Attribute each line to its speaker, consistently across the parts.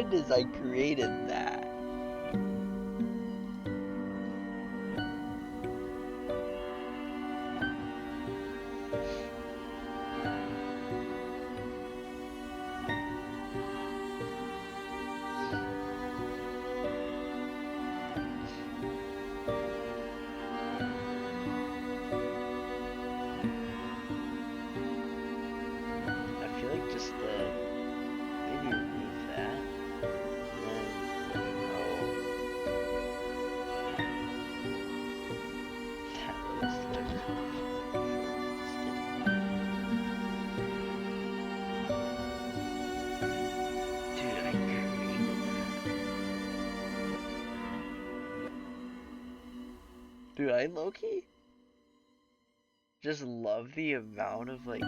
Speaker 1: goodness, I created that. I feel like just maybe remove that, and then, oh, that looks dude, I created that. Dude, I low-key just love the amount of, like,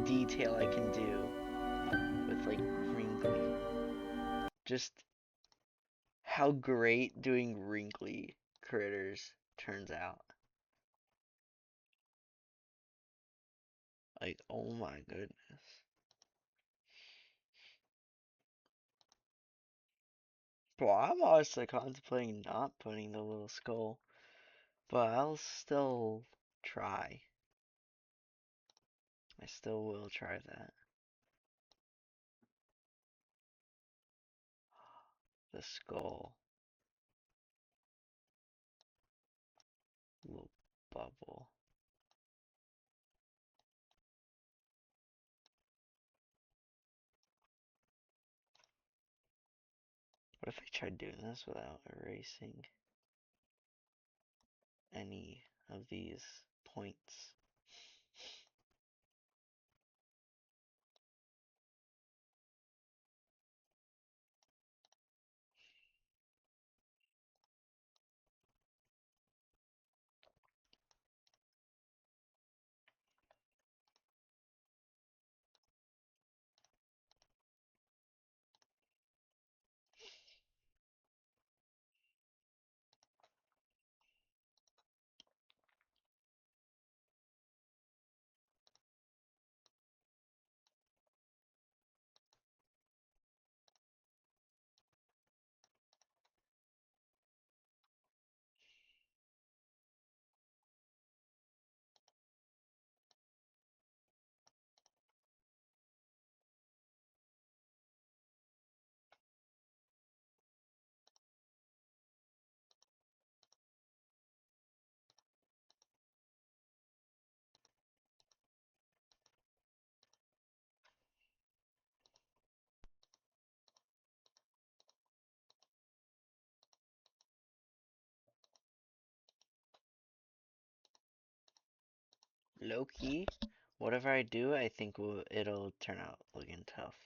Speaker 1: detail I can do with, like, wrinkly. Just how great doing wrinkly critters turns out. Like, oh my goodness. Well, I'm honestly contemplating not putting the little skull, but I'll still try. I still will try that. The skull. Little bubble. What if I tried doing this without erasing any of these points? Low key, whatever I do, I think it'll turn out looking tough.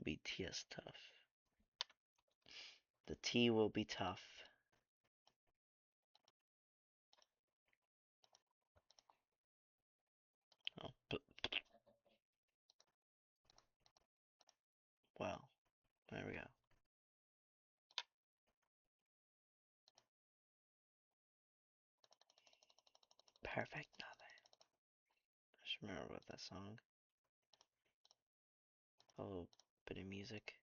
Speaker 1: BTS tough. The T will be tough. Oh, but well, there we go. Perfect nothing. I just remember about that song. A little bit of music.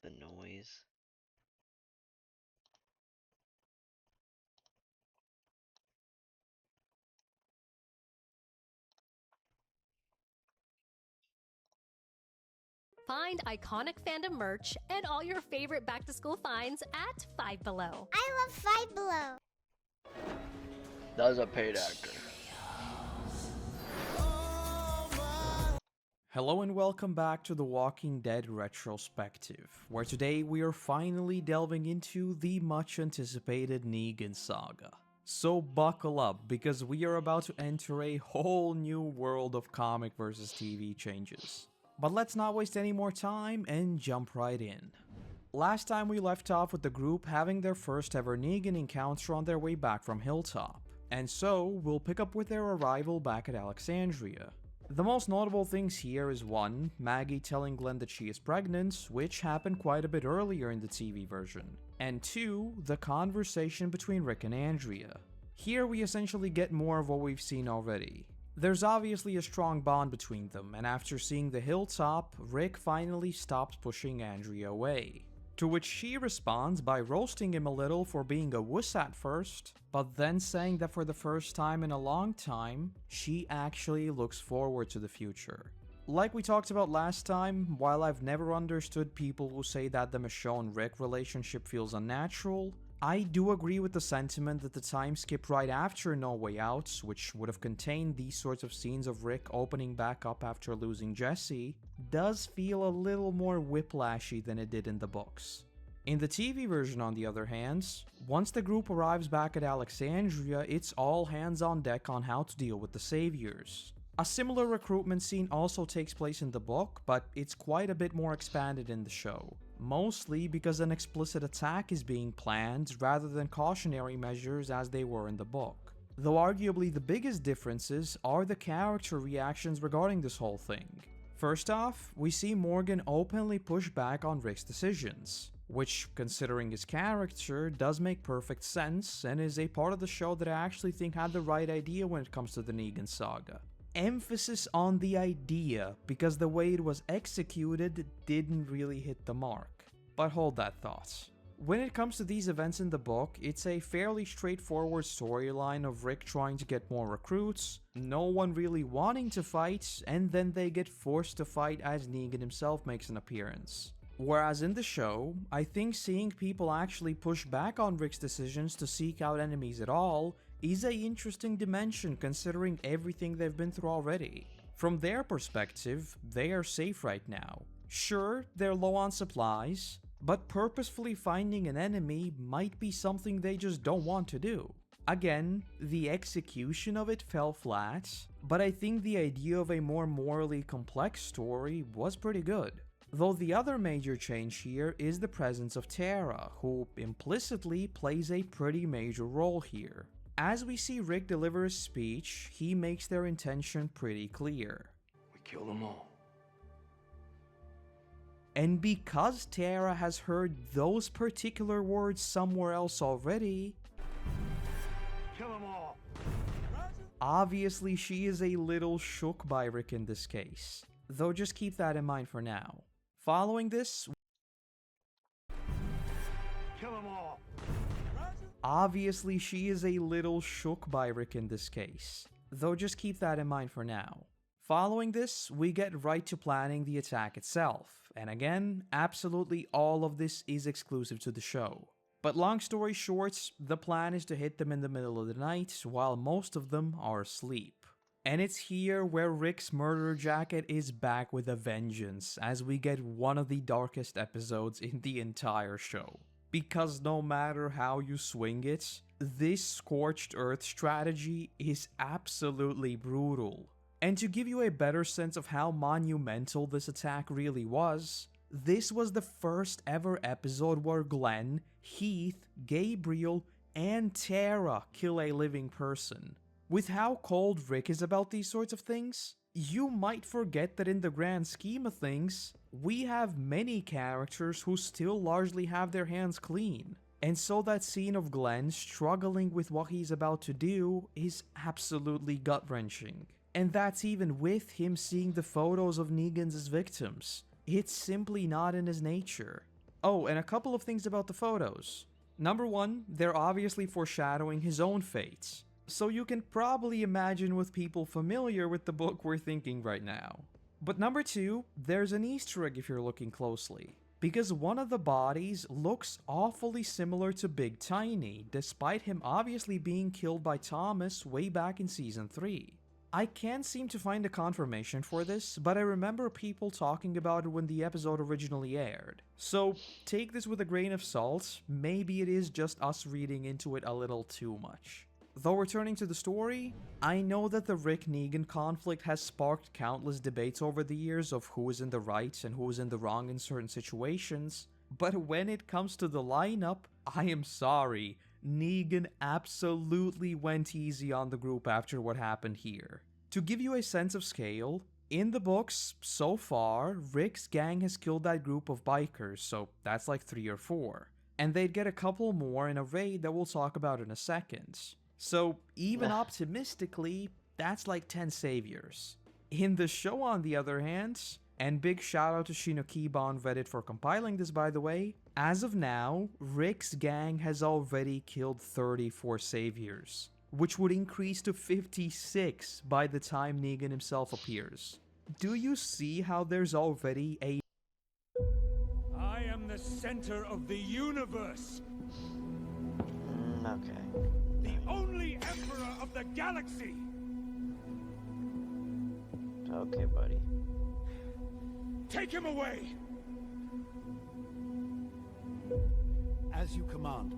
Speaker 1: The noise.
Speaker 2: Find iconic fandom merch and all your favorite back-to-school finds at Five Below.
Speaker 3: I love Five Below.
Speaker 1: That was a paid actor.
Speaker 4: Hello and welcome back to the Walking Dead retrospective, where today we are finally delving into the much anticipated Negan saga. So buckle up, because we are about to enter a whole new world of comic versus TV changes. But let's not waste any more time and jump right in. Last time we left off with the group having their first ever Negan encounter on their way back from Hilltop, and so we'll pick up with their arrival back at Alexandria. The most notable things here is 1. Maggie telling Glenn that she is pregnant, which happened quite a bit earlier in the TV version, and 2. The conversation between Rick and Andrea. Here we essentially get more of what we've seen already. There's obviously a strong bond between them, and after seeing the hilltop, Rick finally stops pushing Andrea away. To which she responds by roasting him a little for being a wuss at first, but then saying that for the first time in a long time, she actually looks forward to the future. Like we talked about last time, while I've never understood people who say that the Michonne-Rick relationship feels unnatural, I do agree with the sentiment that the time skip right after No Way Out, which would have contained these sorts of scenes of Rick opening back up after losing Jesse, does feel a little more whiplashy than it did in the books. In the TV version, on the other hand, once the group arrives back at Alexandria, it's all hands on deck on how to deal with the Saviors. A similar recruitment scene also takes place in the book, but it's quite a bit more expanded in the show. Mostly because an explicit attack is being planned rather than cautionary measures as they were in the book. Though arguably the biggest differences are the character reactions regarding this whole thing. First off, we see Morgan openly push back on Rick's decisions, which, considering his character, does make perfect sense and is a part of the show that I actually think had the right idea when it comes to the Negan saga. Emphasis on the idea, because the way it was executed didn't really hit the mark. But hold that thought. When it comes to these events in the book, it's a fairly straightforward storyline of Rick trying to get more recruits, no one really wanting to fight, and then they get forced to fight as Negan himself makes an appearance. Whereas in the show, I think seeing people actually push back on Rick's decisions to seek out enemies at all is a interesting dimension considering everything they've been through already. From their perspective, they are safe right now. Sure, they're low on supplies, but purposefully finding an enemy might be something they just don't want to do. Again, the execution of it fell flat, but I think the idea of a more morally complex story was pretty good. Though the other major change here is the presence of Tara, who implicitly plays a pretty major role here. As we see Rick deliver his speech, he makes their intention pretty clear.
Speaker 3: We kill them all.
Speaker 4: And because Tara has heard those particular words somewhere else already,
Speaker 3: Kill them all.
Speaker 4: obviously she is a little shook by Rick in this case. Though just keep that in mind for now. Following this,
Speaker 3: Kill them all.
Speaker 4: obviously she is a little shook by Rick in this case. Though just keep that in mind for now. Following this, we get right to planning the attack itself. And again, absolutely all of this is exclusive to the show. But long story short, the plan is to hit them in the middle of the night while most of them are asleep. And it's here where Rick's murder jacket is back with a vengeance as we get one of the darkest episodes in the entire show. Because no matter how you swing it, this scorched earth strategy is absolutely brutal. And to give you a better sense of how monumental this attack really was, this was the first ever episode where Glenn, Heath, Gabriel, and Tara kill a living person. With how cold Rick is about these sorts of things, you might forget that in the grand scheme of things, we have many characters who still largely have their hands clean. And so that scene of Glenn struggling with what he's about to do is absolutely gut-wrenching. And that's even with him seeing the photos of Negan's victims. It's simply not in his nature. Oh, and a couple of things about the photos. Number one, they're obviously foreshadowing his own fate. So you can probably imagine with people familiar with the book we're thinking right now. But number two, there's an Easter egg if you're looking closely. Because one of the bodies looks awfully similar to Big Tiny, despite him obviously being killed by Thomas way back in Season 3. I can't seem to find a confirmation for this, but I remember people talking about it when the episode originally aired. So take this with a grain of salt, maybe it is just us reading into it a little too much. Though returning to the story, I know that the Rick-Negan conflict has sparked countless debates over the years of who is in the right and who is in the wrong in certain situations, but when it comes to the lineup, I am sorry, Negan absolutely went easy on the group after what happened here. To give you a sense of scale, in the books, so far, Rick's gang has killed that group of bikers, so that's like 3 or 4. And they'd get a couple more in a raid that we'll talk about in a second. So, even optimistically, that's like 10 saviors. In the show, on the other hand, and big shout out to Shinokiba on Reddit for compiling this by the way, as of now, Rick's gang has already killed 34 saviors, which would increase to 56 by the time Negan himself appears. Do you see how there's already a
Speaker 3: I am the center of the universe.
Speaker 1: Okay.
Speaker 3: The only emperor of the galaxy.
Speaker 1: Okay, buddy.
Speaker 3: Take him away. As you command.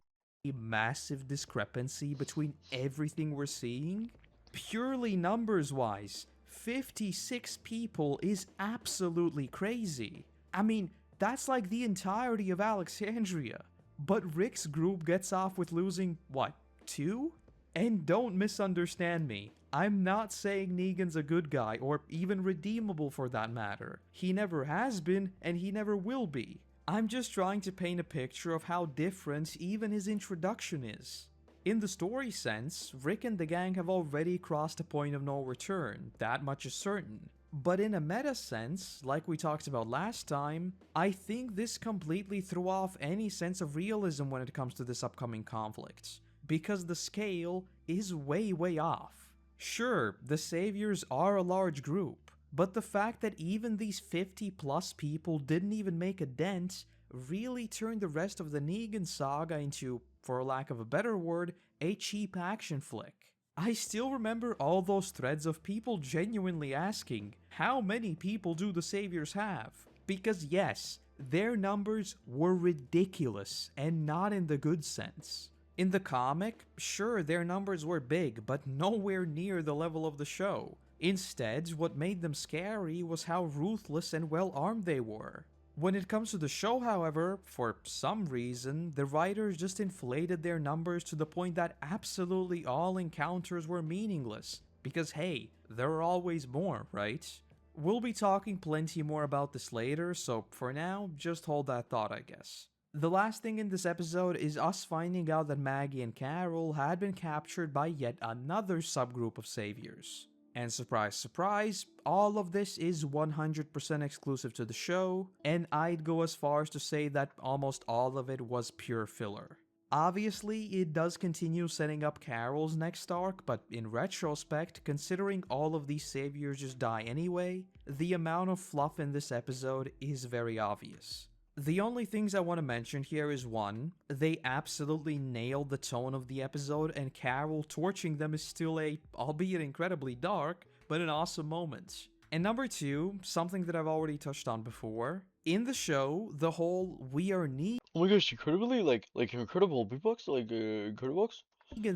Speaker 4: massive discrepancy between everything we're seeing? Purely numbers wise, 56 people is absolutely crazy. I mean, that's like the entirety of Alexandria. But Rick's group gets off with losing, what, 2? And don't misunderstand me. I'm not saying Negan's a good guy, or even redeemable for that matter. He never has been, and he never will be. I'm just trying to paint a picture of how different even his introduction is. In the story sense, Rick and the gang have already crossed a point of no return, that much is certain. But in a meta sense, like we talked about last time, I think this completely threw off any sense of realism when it comes to this upcoming conflict, because the scale is way off. Sure, the saviors are a large group, but the fact that even these 50 plus people didn't even make a dent really turned the rest of the Negan saga into, for lack of a better word, a cheap action flick. I still remember all those threads of people genuinely asking, how many people do the saviors have? Because yes, their numbers were ridiculous, and not in the good sense. In the comic, sure, their numbers were big, but nowhere near the level of the show. Instead, what made them scary was how ruthless and well-armed they were. When it comes to the show, however, for some reason, the writers just inflated their numbers to the point that absolutely all encounters were meaningless. Because hey, there are always more, right? We'll be talking plenty more about this later, so for now, just hold that thought, I guess. The last thing in this episode is us finding out that Maggie and Carol had been captured by yet another subgroup of saviors. And surprise, surprise, all of this is 100% exclusive to the show, and I'd go as far as to say that almost all of it was pure filler. Obviously, it does continue setting up Carol's next arc, but in retrospect, considering all of these saviors just die anyway, the amount of fluff in this episode is very obvious. The only things I want to mention here is 1, they absolutely nailed the tone of the episode, and Carol torching them is still a, albeit incredibly dark, but an awesome moment. And number 2, something that I've already touched on before, in the show, the whole "we are Negan"
Speaker 1: Oh my gosh, incredibly, like incredible beatbox, incredible box?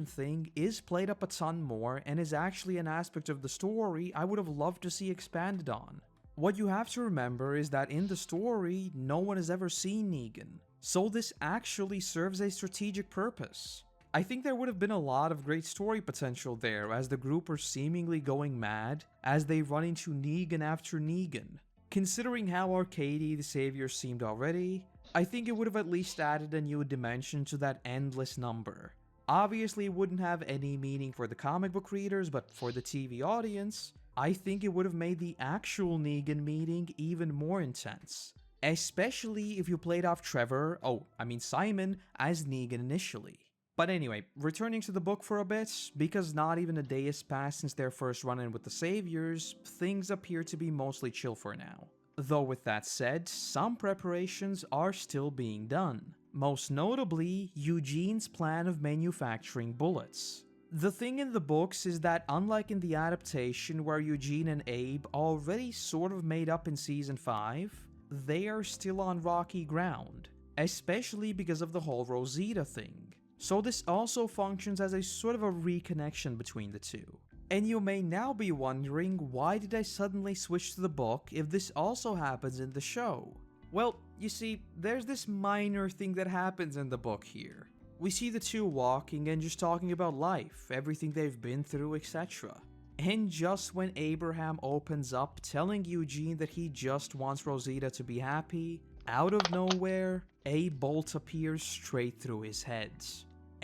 Speaker 4: thing is played up a ton more, and is actually an aspect of the story I would have loved to see expanded on. What you have to remember is that in the story, no one has ever seen Negan, so this actually serves a strategic purpose. I think there would have been a lot of great story potential there as the group are seemingly going mad as they run into Negan after Negan. Considering how arcadey the savior seemed already, I think it would have at least added a new dimension to that endless number. Obviously it wouldn't have any meaning for the comic book readers, but for the TV audience, I think it would have made the actual Negan meeting even more intense. Especially if you played off Simon, as Negan initially. But anyway, returning to the book for a bit, because not even a day has passed since their first run-in with the saviors, things appear to be mostly chill for now. Though with that said, some preparations are still being done. Most notably, Eugene's plan of manufacturing bullets. The thing in the books is that unlike in the adaptation where Eugene and Abe already sort of made up in season 5, they are still on rocky ground, especially because of the whole Rosita thing. So this also functions as a sort of a reconnection between the two. And you may now be wondering, why did I suddenly switch to the book if this also happens in the show? Well, you see, there's this minor thing that happens in the book here. We see the two walking and just talking about life, everything they've been through, etc. And just when Abraham opens up telling Eugene that he just wants Rosita to be happy, out of nowhere, a bolt appears straight through his head.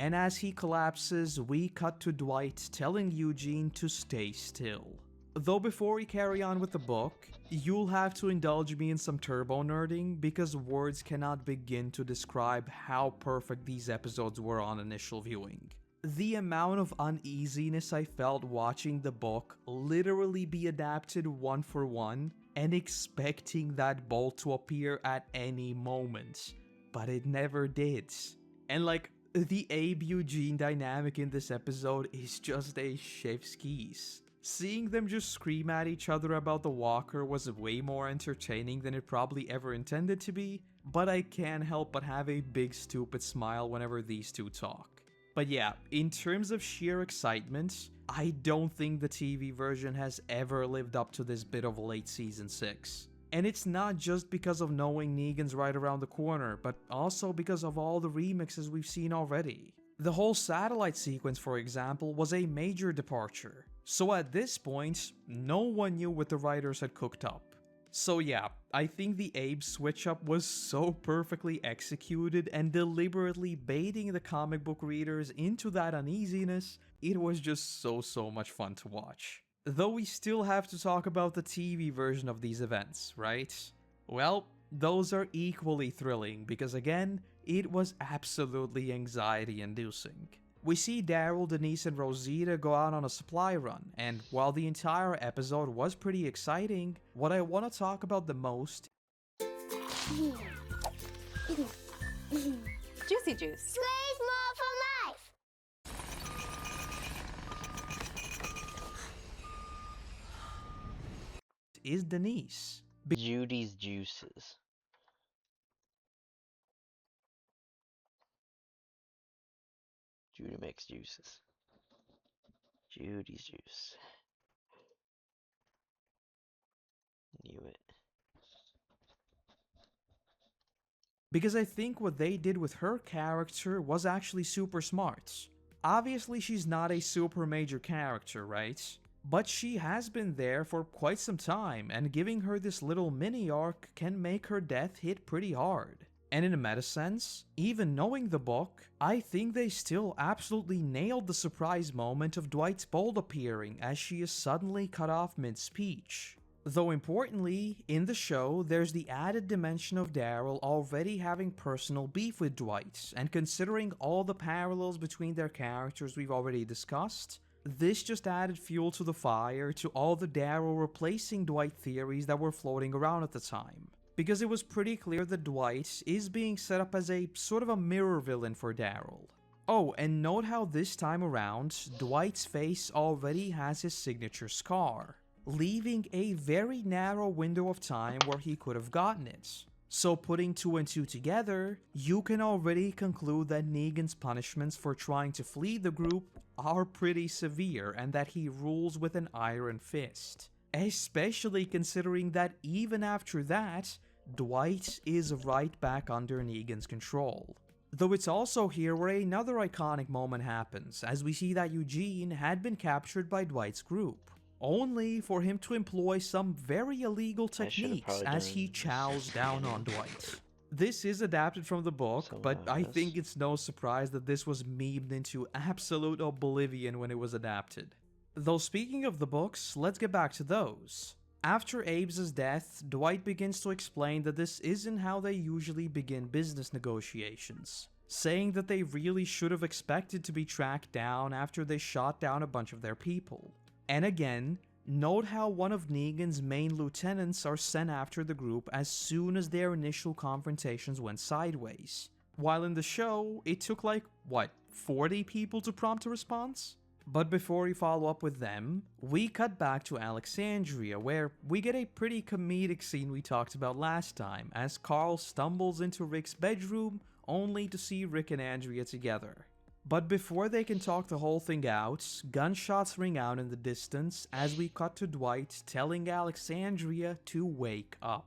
Speaker 4: and as he collapses, we cut to Dwight telling Eugene to stay still. Though before we carry on with the book, you'll have to indulge me in some turbo nerding because words cannot begin to describe how perfect these episodes were on initial viewing. The amount of uneasiness I felt watching the book literally be adapted one for one and expecting that bolt to appear at any moment, but it never did. And like, the Abe Eugene dynamic in this episode is just a chef's kiss. Seeing them just scream at each other about the walker was way more entertaining than it probably ever intended to be, but I can't help but have a big stupid smile whenever these two talk. But yeah, in terms of sheer excitement, I don't think the TV version has ever lived up to this bit of late season 6. And it's not just because of knowing Negan's right around the corner, but also because of all the remixes we've seen already. The whole satellite sequence, for example, was a major departure. So at this point, no one knew what the writers had cooked up. So yeah, I think the Abe switch up was so perfectly executed and deliberately baiting the comic book readers into that uneasiness, it was just so much fun to watch. Though we still have to talk about the TV version of these events, right? Well, those are equally thrilling because again, it was absolutely anxiety-inducing. We see Daryl, Denise, and Rosita go out on a supply run, and while the entire episode was pretty exciting, what I want to talk about the most
Speaker 5: Juicy juice.
Speaker 6: Slays more for life.
Speaker 4: is Denise.
Speaker 1: Judy's juices. Judy makes juices. Judy's juice. Knew it.
Speaker 4: Because I think what they did with her character was actually super smart. Obviously she's not a super major character, right? But she has been there for quite some time, and giving her this little mini arc can make her death hit pretty hard. And in a meta sense, even knowing the book, I think they still absolutely nailed the surprise moment of Dwight's bolt appearing as she is suddenly cut off mid-speech. Though importantly, in the show, there's the added dimension of Daryl already having personal beef with Dwight, and considering all the parallels between their characters we've already discussed, this just added fuel to the fire to all the Daryl replacing Dwight theories that were floating around at the time. Because it was pretty clear that Dwight is being set up as a sort of a mirror villain for Daryl. Oh, and note how this time around, Dwight's face already has his signature scar, leaving a very narrow window of time where he could have gotten it. So putting 2 and 2 together, you can already conclude that Negan's punishments for trying to flee the group are pretty severe and that he rules with an iron fist. Especially considering that even after that, Dwight is right back under Negan's control. Though it's also here where another iconic moment happens, as we see that Eugene had been captured by Dwight's group, only for him to employ some very illegal techniques as he chows down on Dwight. This is adapted from the book, but I think it's no surprise that this was memed into absolute oblivion when it was adapted. Though speaking of the books, let's get back to those. After Abe's death, Dwight begins to explain that this isn't how they usually begin business negotiations, saying that they really should have expected to be tracked down after they shot down a bunch of their people. And again, note how one of Negan's main lieutenants are sent after the group as soon as their initial confrontations went sideways, while in the show, it took like, 40 people to prompt a response? But before we follow up with them, we cut back to Alexandria, where we get a pretty comedic scene we talked about last time, as Carl stumbles into Rick's bedroom, only to see Rick and Andrea together. But before they can talk the whole thing out, gunshots ring out in the distance as we cut to Dwight telling Alexandria to wake up.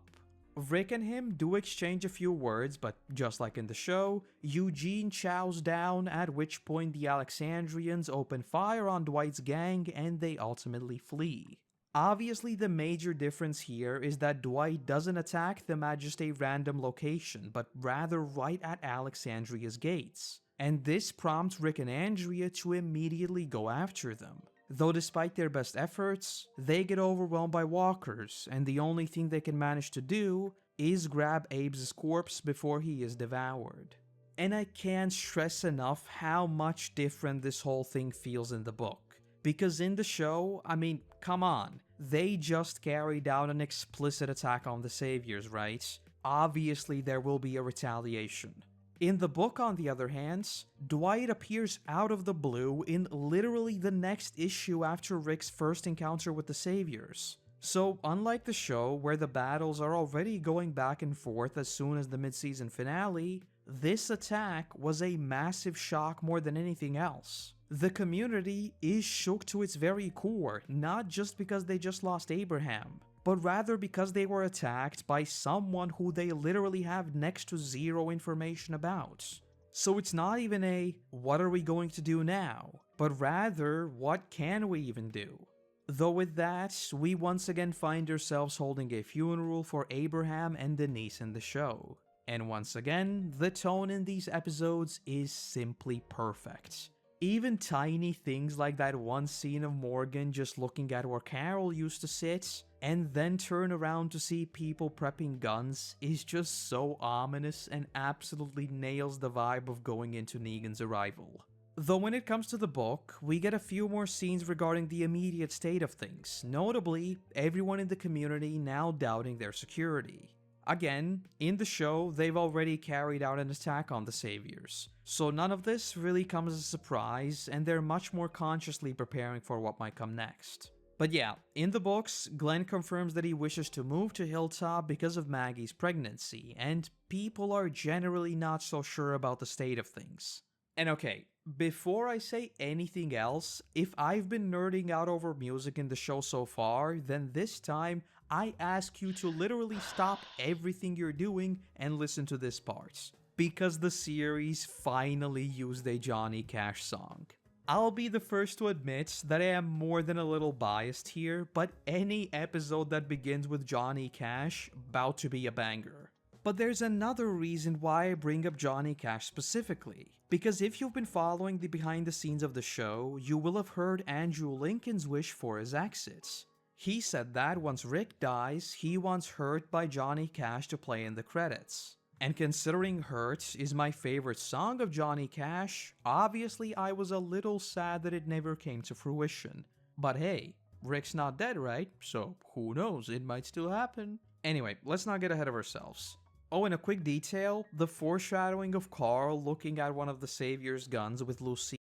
Speaker 4: Rick and him do exchange a few words, but just like in the show, Eugene chows down, at which point the Alexandrians open fire on Dwight's gang and they ultimately flee. Obviously, the major difference here is that Dwight doesn't attack them at just a random location, but rather right at Alexandria's gates, and this prompts Rick and Andrea to immediately go after them. Though despite their best efforts, they get overwhelmed by walkers, and the only thing they can manage to do is grab Abe's corpse before he is devoured. And I can't stress enough how much different this whole thing feels in the book. Because in the show, I mean, come on, they just carried out an explicit attack on the Saviors, right? Obviously there will be a retaliation. In the book, on the other hand, Dwight appears out of the blue in literally the next issue after Rick's first encounter with the Saviors. So, unlike the show, where the battles are already going back and forth as soon as the mid-season finale, this attack was a massive shock more than anything else. The community is shook to its very core, not just because they just lost Abraham, but rather because they were attacked by someone who they literally have next to zero information about. So it's not even a, what are we going to do now? But rather, what can we even do? Though with that, we once again find ourselves holding a funeral for Abraham and Denise in the show. And once again, the tone in these episodes is simply perfect. Even tiny things like that one scene of Morgan just looking at where Carol used to sit, and then turn around to see people prepping guns is just so ominous and absolutely nails the vibe of going into Negan's arrival. Though when it comes to the book, we get a few more scenes regarding the immediate state of things, notably everyone in the community now doubting their security. Again, in the show, they've already carried out an attack on the Saviors, so none of this really comes as a surprise, and they're much more consciously preparing for what might come next. But yeah, in the books, Glenn confirms that he wishes to move to Hilltop because of Maggie's pregnancy, and people are generally not so sure about the state of things. And okay, before I say anything else, if I've been nerding out over music in the show so far, then this time I ask you to literally stop everything you're doing and listen to this part. Because the series finally used a Johnny Cash song. I'll be the first to admit that I am more than a little biased here, but any episode that begins with Johnny Cash, bout to be a banger. But there's another reason why I bring up Johnny Cash specifically. Because if you've been following the behind the scenes of the show, you will have heard Andrew Lincoln's wish for his exit. He said that once Rick dies, he wants Hurt by Johnny Cash to play in the credits. And considering Hurt is my favorite song of Johnny Cash, obviously I was a little sad that it never came to fruition. But hey, Rick's not dead, right? So who knows, it might still happen. Anyway, let's not get ahead of ourselves. Oh, and a quick detail, the foreshadowing of Carl looking at one of the Savior's guns with Lucy.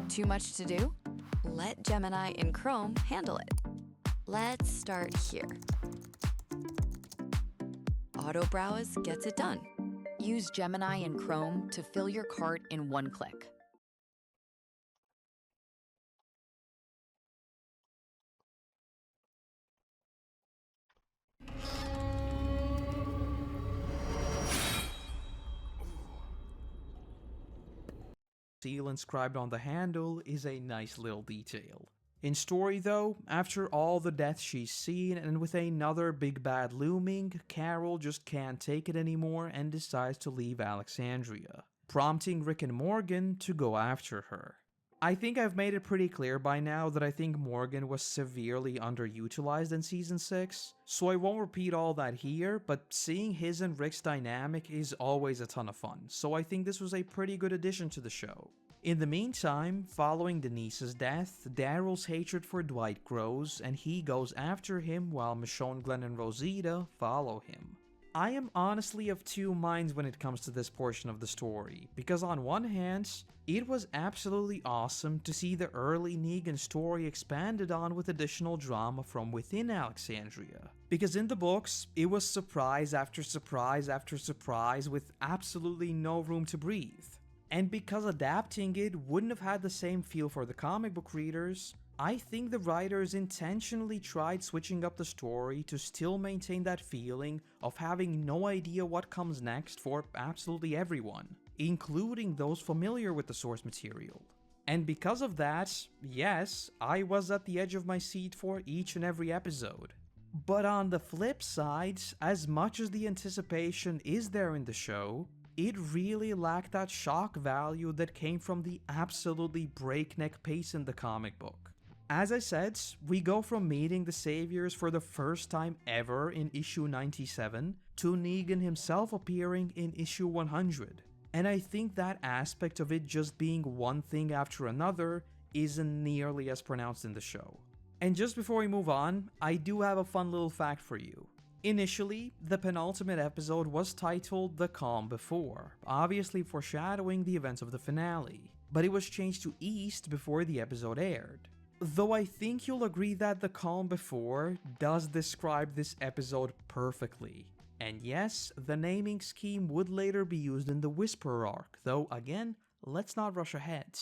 Speaker 5: Too much to do? Let Gemini in Chrome handle it. Let's start here. Auto Browse gets it done. Use Gemini in Chrome to fill your cart in one click.
Speaker 4: Seal inscribed on the handle is a nice little detail. In story though, after all the deaths she's seen and with another big bad looming, Carol just can't take it anymore and decides to leave Alexandria, prompting Rick and Morgan to go after her. I think I've made it pretty clear by now that I think Morgan was severely underutilized in Season 6, so I won't repeat all that here, but seeing his and Rick's dynamic is always a ton of fun, so I think this was a pretty good addition to the show. In the meantime, following Denise's death, Daryl's hatred for Dwight grows, and he goes after him while Michonne, Glenn, and Rosita follow him. I am honestly of two minds when it comes to this portion of the story, because on one hand, it was absolutely awesome to see the early Negan story expanded on with additional drama from within Alexandria. Because in the books, it was surprise after surprise after surprise with absolutely no room to breathe. And because adapting it wouldn't have had the same feel for the comic book readers, I think the writers intentionally tried switching up the story to still maintain that feeling of having no idea what comes next for absolutely everyone, including those familiar with the source material. And because of that, yes, I was at the edge of my seat for each and every episode. But on the flip side, as much as the anticipation is there in the show, it really lacked that shock value that came from the absolutely breakneck pace in the comic book. As I said, we go from meeting the Saviors for the first time ever in issue 97 to Negan himself appearing in issue 100. And I think that aspect of it just being one thing after another isn't nearly as pronounced in the show. And just before we move on, I do have a fun little fact for you. Initially, the penultimate episode was titled The Calm Before, obviously foreshadowing the events of the finale, but it was changed to East before the episode aired. Though I think you'll agree that The Calm Before does describe this episode perfectly. And yes, the naming scheme would later be used in the Whisperer arc, though again, let's not rush ahead.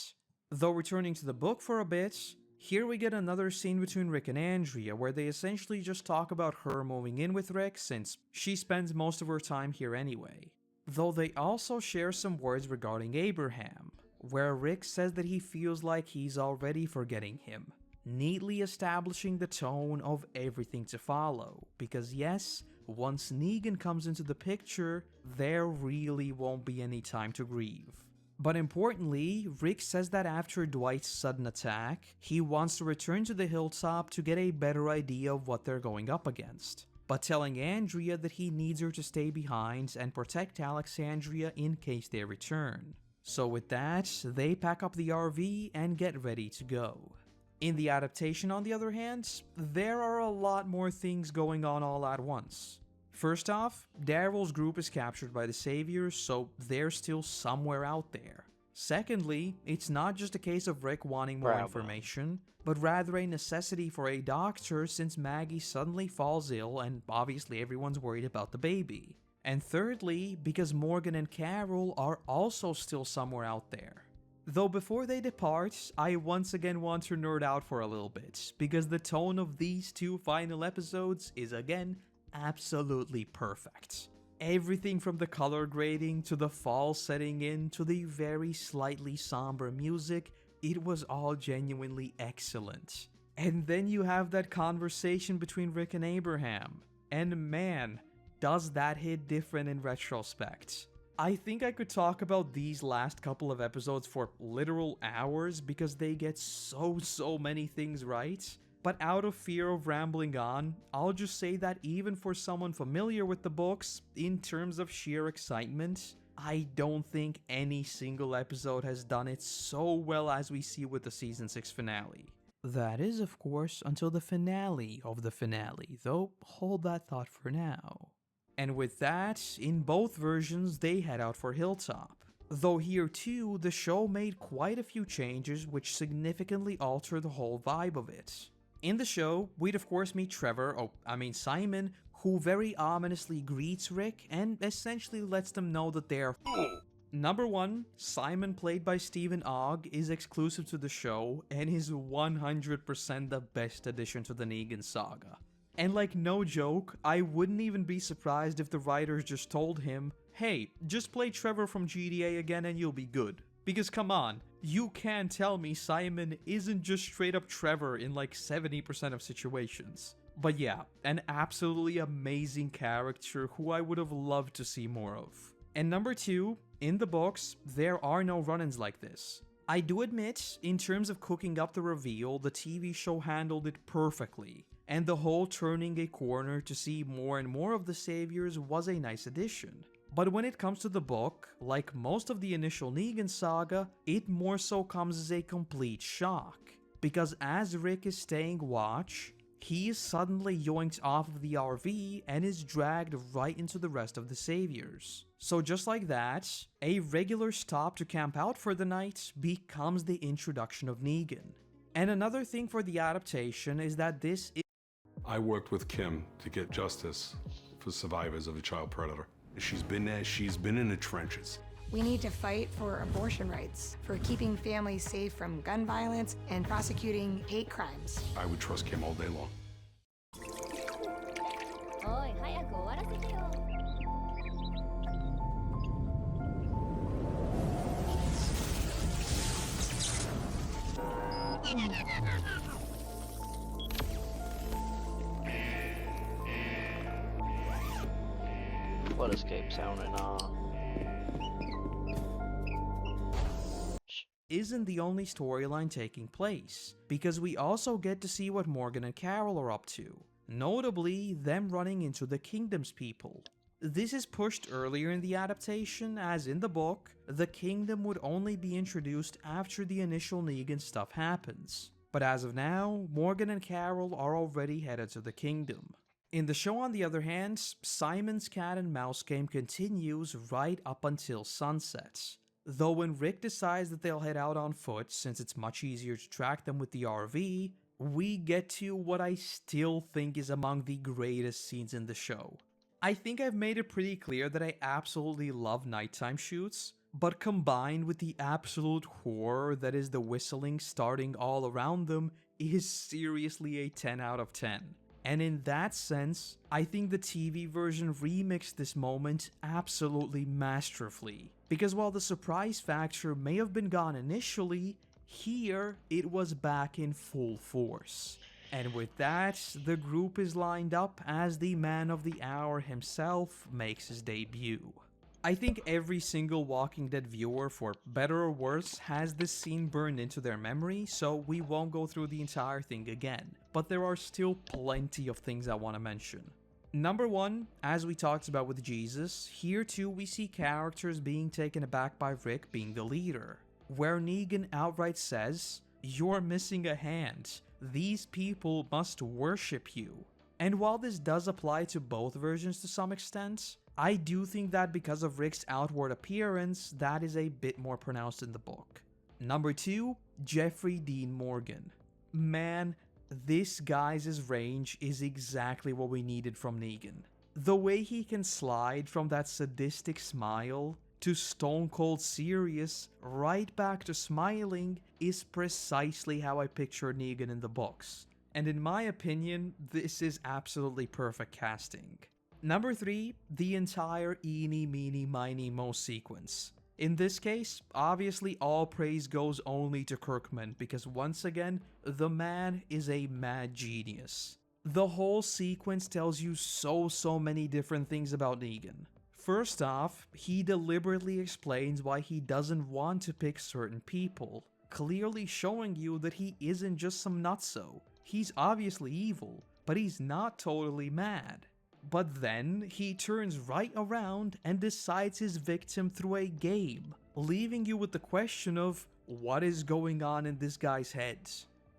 Speaker 4: Though returning to the book for a bit, here we get another scene between Rick and Andrea where they essentially just talk about her moving in with Rick since she spends most of her time here anyway. Though they also share some words regarding Abraham, where Rick says that he feels like he's already forgetting him, neatly establishing the tone of everything to follow, because yes, once Negan comes into the picture, there really won't be any time to grieve. But importantly, Rick says that after Dwight's sudden attack, he wants to return to the hilltop to get a better idea of what they're going up against, but telling Andrea that he needs her to stay behind and protect Alexandria in case they return. So with that, they pack up the RV and get ready to go. In the adaptation, on the other hand, there are a lot more things going on all at once. First off, Daryl's group is captured by the Saviors, so they're still somewhere out there. Secondly, it's not just a case of Rick wanting more information, but rather a necessity for a doctor since Maggie suddenly falls ill and obviously everyone's worried about the baby. And thirdly, because Morgan and Carol are also still somewhere out there. Though before they depart, I once again want to nerd out for a little bit, because the tone of these two final episodes is again absolutely perfect. Everything from the color grading to the fall setting in to the very slightly somber music, it was all genuinely excellent. And then you have that conversation between Rick and Abraham, and man, does that hit different in retrospect. I think I could talk about these last couple of episodes for literal hours because they get so many things right. But out of fear of rambling on, I'll just say that even for someone familiar with the books, in terms of sheer excitement, I don't think any single episode has done it so well as we see with the season 6 finale. That is, of course, until the finale of the finale, though hold that thought for now. And with that, in both versions, they head out for Hilltop. Though here too, the show made quite a few changes which significantly alter the whole vibe of it. In the show, we'd of course meet Simon, who very ominously greets Rick and essentially lets them know that they're Number 1, Simon, played by Stephen Ogg, is exclusive to the show and is 100% the best addition to the Negan saga. And like, no joke, I wouldn't even be surprised if the writers just told him, hey, just play Trevor from GTA again and you'll be good. Because come on, you can't tell me Simon isn't just straight up Trevor in like 70% of situations. But yeah, an absolutely amazing character who I would have loved to see more of. And number 2, in the books, there are no run-ins like this. I do admit, in terms of cooking up the reveal, the TV show handled it perfectly, and the whole turning a corner to see more and more of the Saviors was a nice addition. But when it comes to the book, like most of the initial Negan saga, it more so comes as a complete shock. Because as Rick is staying watch, he is suddenly yoinked off of the RV and is dragged right into the rest of the Saviors. So just like that, a regular stop to camp out for the night becomes the introduction of Negan. And another thing for the adaptation is that this is...
Speaker 7: I worked with Kim to get justice for survivors of a child predator. She's been there, she's been in the trenches.
Speaker 8: We need to fight for abortion rights, for keeping families safe from gun violence, and prosecuting hate crimes.
Speaker 7: I would trust Kim all day long.
Speaker 1: What escape sound and
Speaker 4: isn't the only storyline taking place, because we also get to see what Morgan and Carol are up to, notably them running into the Kingdom's people. This is pushed earlier in the adaptation, as in the book, the Kingdom would only be introduced after the initial Negan stuff happens. But as of now, Morgan and Carol are already headed to the Kingdom. In the show, on the other hand, Simon's cat and mouse game continues right up until sunset. Though when Rick decides that they'll head out on foot, since it's much easier to track them with the RV, we get to what I still think is among the greatest scenes in the show. I think I've made it pretty clear that I absolutely love nighttime shoots, but combined with the absolute horror that is the whistling starting all around them is seriously a 10 out of 10. And in that sense, I think the TV version remixed this moment absolutely masterfully. Because while the surprise factor may have been gone initially, here it was back in full force. And with that, the group is lined up as the man of the hour himself makes his debut. I think every single Walking Dead viewer, for better or worse, has this scene burned into their memory, so we won't go through the entire thing again. But there are still plenty of things I want to mention. Number one, as we talked about with Jesus, here too we see characters being taken aback by Rick being the leader, where Negan outright says, "You're missing a hand. These people must worship you." And while this does apply to both versions to some extent, I do think that because of Rick's outward appearance, that is a bit more pronounced in the book. Number two, Jeffrey Dean Morgan. Man, this guy's range is exactly what we needed from Negan. The way he can slide from that sadistic smile to stone cold serious right back to smiling is precisely how I pictured Negan in the books. And in my opinion, this is absolutely perfect casting. Number three, the entire eeny meeny miny mo sequence. In this case, obviously all praise goes only to Kirkman because once again, the man is a mad genius. The whole sequence tells you so many different things about Negan. First off, he deliberately explains why he doesn't want to pick certain people, clearly showing you that he isn't just some nutso. He's obviously evil, but he's not totally mad. But then, he turns right around and decides his victim through a game, leaving you with the question of what is going on in this guy's head.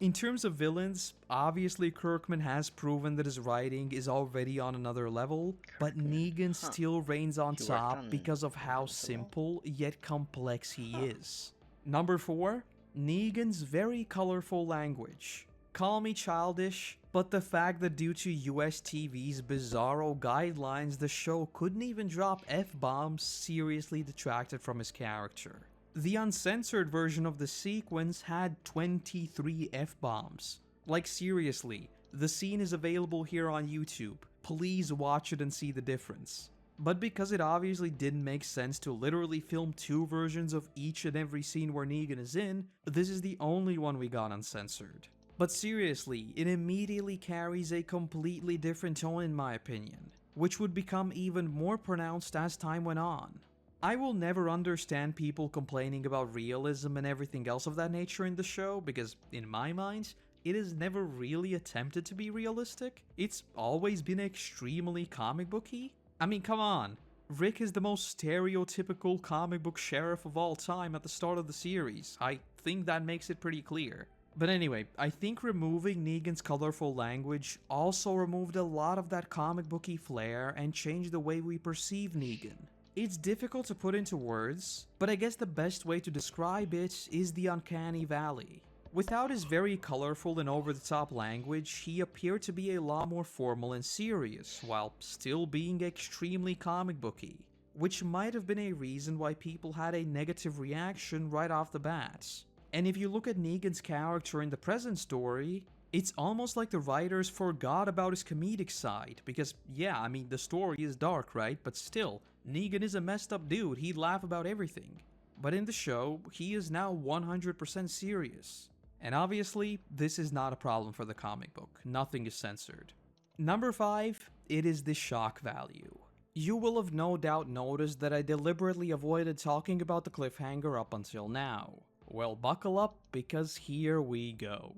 Speaker 4: In terms of villains, obviously Kirkman has proven that his writing is already on another level, but Negan still reigns on top because of how simple yet complex he is. Number four, Negan's very colorful language. Call me childish, but the fact that due to US TV's bizarro guidelines, the show couldn't even drop F-bombs seriously detracted from his character. The uncensored version of the sequence had 23 F-bombs. Like seriously, the scene is available here on YouTube. Please watch it and see the difference. But because it obviously didn't make sense to literally film two versions of each and every scene where Negan is in, this is the only one we got uncensored. But seriously, it immediately carries a completely different tone in my opinion, which would become even more pronounced as time went on. I will never understand people complaining about realism and everything else of that nature in the show, because in my mind, it has never really attempted to be realistic. It's always been extremely comic booky. I mean, come on. Rick is the most stereotypical comic book sheriff of all time at the start of the series. I think that makes it pretty clear. But anyway, I think removing Negan's colorful language also removed a lot of that comic booky flair and changed the way we perceive Negan. It's difficult to put into words, but I guess the best way to describe it is the uncanny valley. Without his very colorful and over-the-top language, he appeared to be a lot more formal and serious, while still being extremely comic booky, which might have been a reason why people had a negative reaction right off the bat. And if you look at Negan's character in the present story, it's almost like the writers forgot about his comedic side, because yeah, I mean the story is dark, right? But still, Negan is a messed up dude, he'd laugh about everything. But in the show, he is now 100% serious. And obviously, this is not a problem for the comic book, nothing is censored. Number 5, it is the shock value. You will have no doubt noticed that I deliberately avoided talking about the cliffhanger up until now. Well, buckle up because here we go.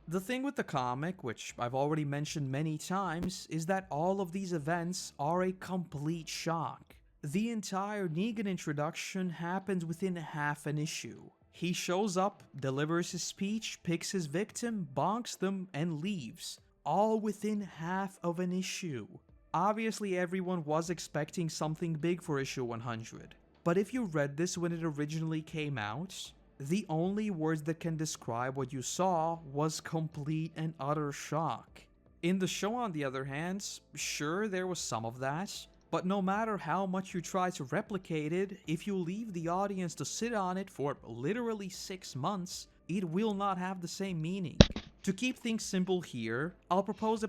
Speaker 4: The thing with the comic, which I've already mentioned many times, is that all of these events are a complete shock. The entire Negan introduction happens within half an issue. He shows up, delivers his speech, picks his victim, bonks them, and leaves. All within half of an issue. Obviously everyone was expecting something big for issue 100. But if you read this when it originally came out, the only words that can describe what you saw was complete and utter shock. In the show, on the other hand, sure there was some of that, but no matter how much you try to replicate it, if you leave the audience to sit on it for literally 6 months, it will not have the same meaning. To keep things simple here, I'll propose a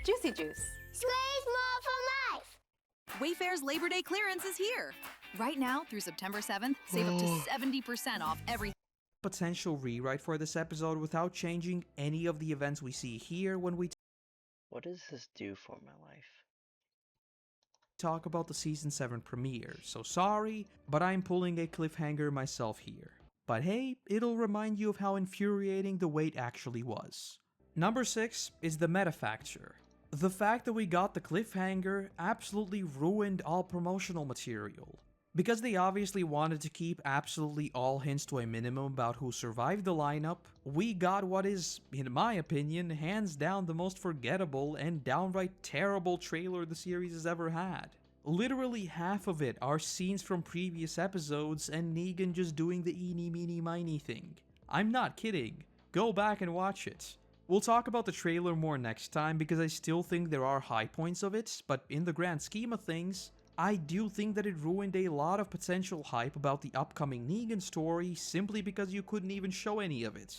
Speaker 9: Juicy Juice.
Speaker 6: Slays more for life.
Speaker 10: Wayfair's Labor Day clearance is here. Right now, through September 7th, save up to 70% off everything.
Speaker 4: potential rewrite for this episode without changing any of the events we see here when we
Speaker 1: What does this do for my life?
Speaker 4: talk about the season 7 premiere, so sorry, but I'm pulling a cliffhanger myself here. But hey, it'll remind you of how infuriating the wait actually was. Number 6 is the meta factor. The fact that we got the cliffhanger absolutely ruined all promotional material. Because they obviously wanted to keep absolutely all hints to a minimum about who survived the lineup, we got what is, in my opinion, hands down the most forgettable and downright terrible trailer the series has ever had. Literally half of it are scenes from previous episodes and Negan just doing the eeny meeny miny thing. I'm not kidding. Go back and watch it. We'll talk about the trailer more next time because I still think there are high points of it, but in the grand scheme of things, I do think that it ruined a lot of potential hype about the upcoming Negan story simply because you couldn't even show any of it.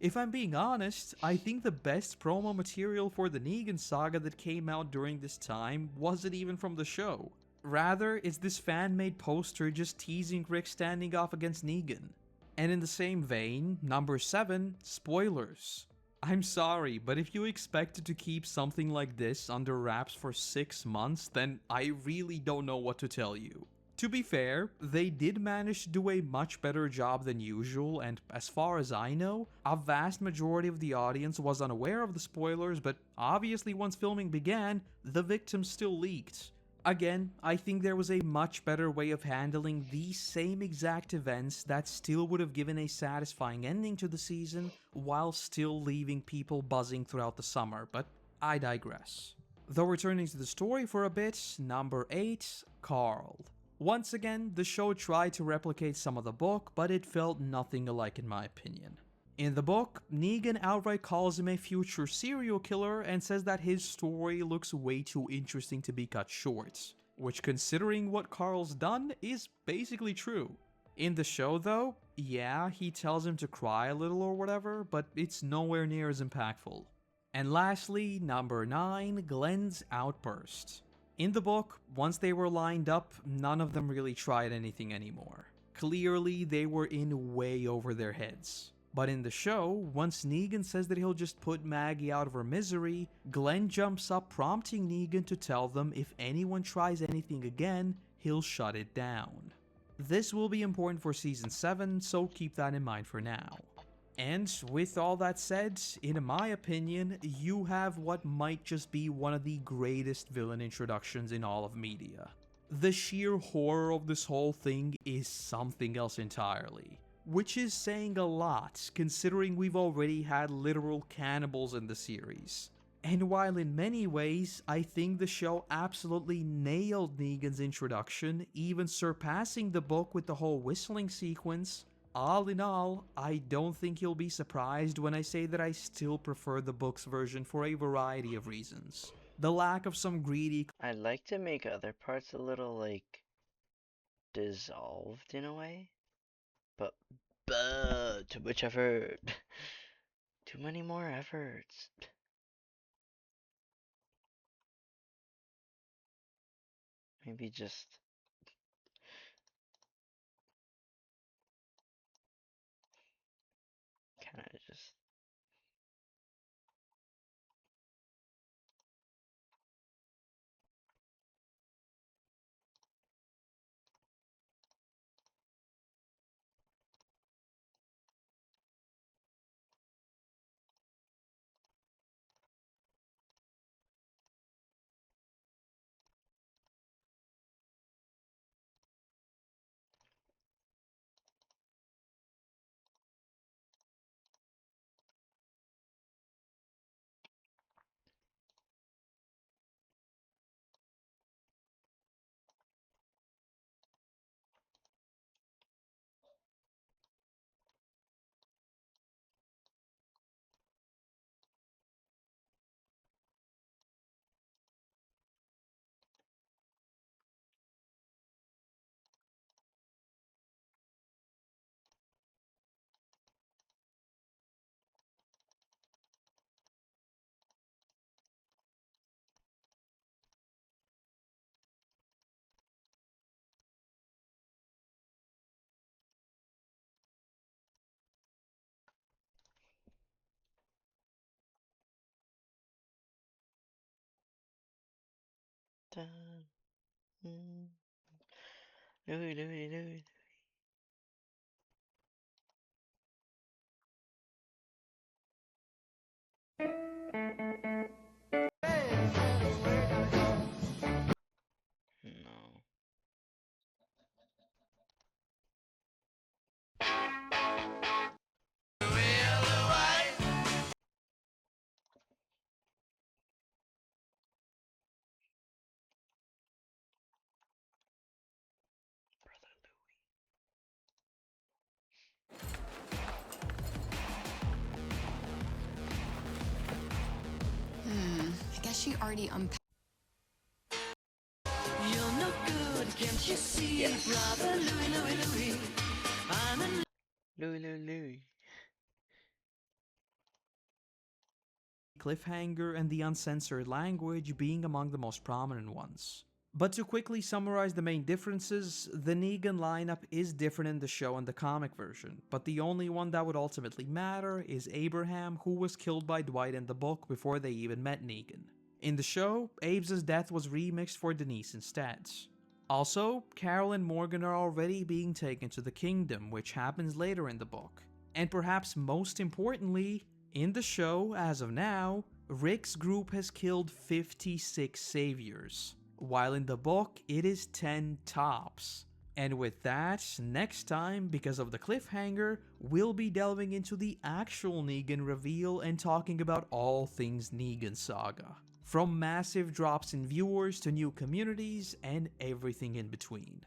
Speaker 4: If I'm being honest, I think the best promo material for the Negan saga that came out during this time wasn't even from the show. Rather, it's this fan-made poster just teasing Rick standing off against Negan. And in the same vein, number 7, spoilers. I'm sorry, but if you expected to keep something like this under wraps for 6 months, then I really don't know what to tell you. To be fair, they did manage to do a much better job than usual, and as far as I know, a vast majority of the audience was unaware of the spoilers, but obviously once filming began, the victims still leaked. Again, I think there was a much better way of handling these same exact events that still would have given a satisfying ending to the season while still leaving people buzzing throughout the summer, but I digress. Though returning to the story for a bit, number 8, Carl. Once again, the show tried to replicate some of the book, but it felt nothing alike in my opinion. In the book, Negan outright calls him a future serial killer and says that his story looks way too interesting to be cut short, which considering what Carl's done is basically true. In the show though, yeah, he tells him to cry a little or whatever, but it's nowhere near as impactful. And lastly, number 9, Glenn's outburst. In the book, once they were lined up, none of them really tried anything anymore. Clearly, they were in way over their heads. But in the show, once Negan says that he'll just put Maggie out of her misery, Glenn jumps up prompting Negan to tell them if anyone tries anything again, he'll shut it down. This will be important for season 7, so keep that in mind for now. And with all that said, in my opinion, you have what might just be one of the greatest villain introductions in all of media. The sheer horror of this whole thing is something else entirely. Which is saying a lot, considering we've already had literal cannibals in the series. And while in many ways, I think the show absolutely nailed Negan's introduction, even surpassing the book with the whole whistling sequence, all in all, I don't think you'll be surprised when I say that I still prefer the book's version for a variety of reasons. The lack of some greedy
Speaker 1: I'd like to make other parts a little, like, dissolved in a way. But, too much effort. Too many more efforts. Maybe just kind of just Dun, mm. Louie, Louie, Louie. No.
Speaker 5: I guess she already unpacked.
Speaker 1: Yes. Louie, Louie, Louie.
Speaker 4: Cliffhanger and the uncensored language being among the most prominent ones. But to quickly summarize the main differences, the Negan lineup is different in the show and the comic version, but the only one that would ultimately matter is Abraham, who was killed by Dwight in the book before they even met Negan. In the show, Abe's death was remixed for Denise instead. Also, Carol and Morgan are already being taken to the kingdom, which happens later in the book. And perhaps most importantly, in the show, as of now, Rick's group has killed 56 saviors, while in the book it is 10 tops. And with that, next time, because of the cliffhanger, we'll be delving into the actual Negan reveal and talking about all things Negan Saga. From massive drops in viewers to new communities and everything in between.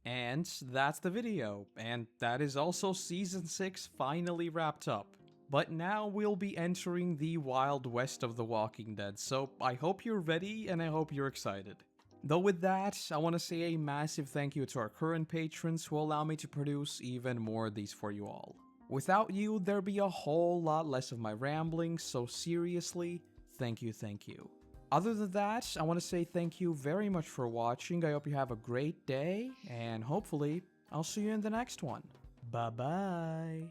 Speaker 4: And that's the video, and that is also Season 6 finally wrapped up. But now we'll be entering the Wild West of The Walking Dead, so I hope you're ready and I hope you're excited. Though with that, I want to say a massive thank you to our current patrons who allow me to produce even more of these for you all. Without you, there'd be a whole lot less of my rambling, so seriously, thank you, thank you. Other than that, I want to say thank you very much for watching. I hope you have a great day, and hopefully, I'll see you in the next one. Bye-bye.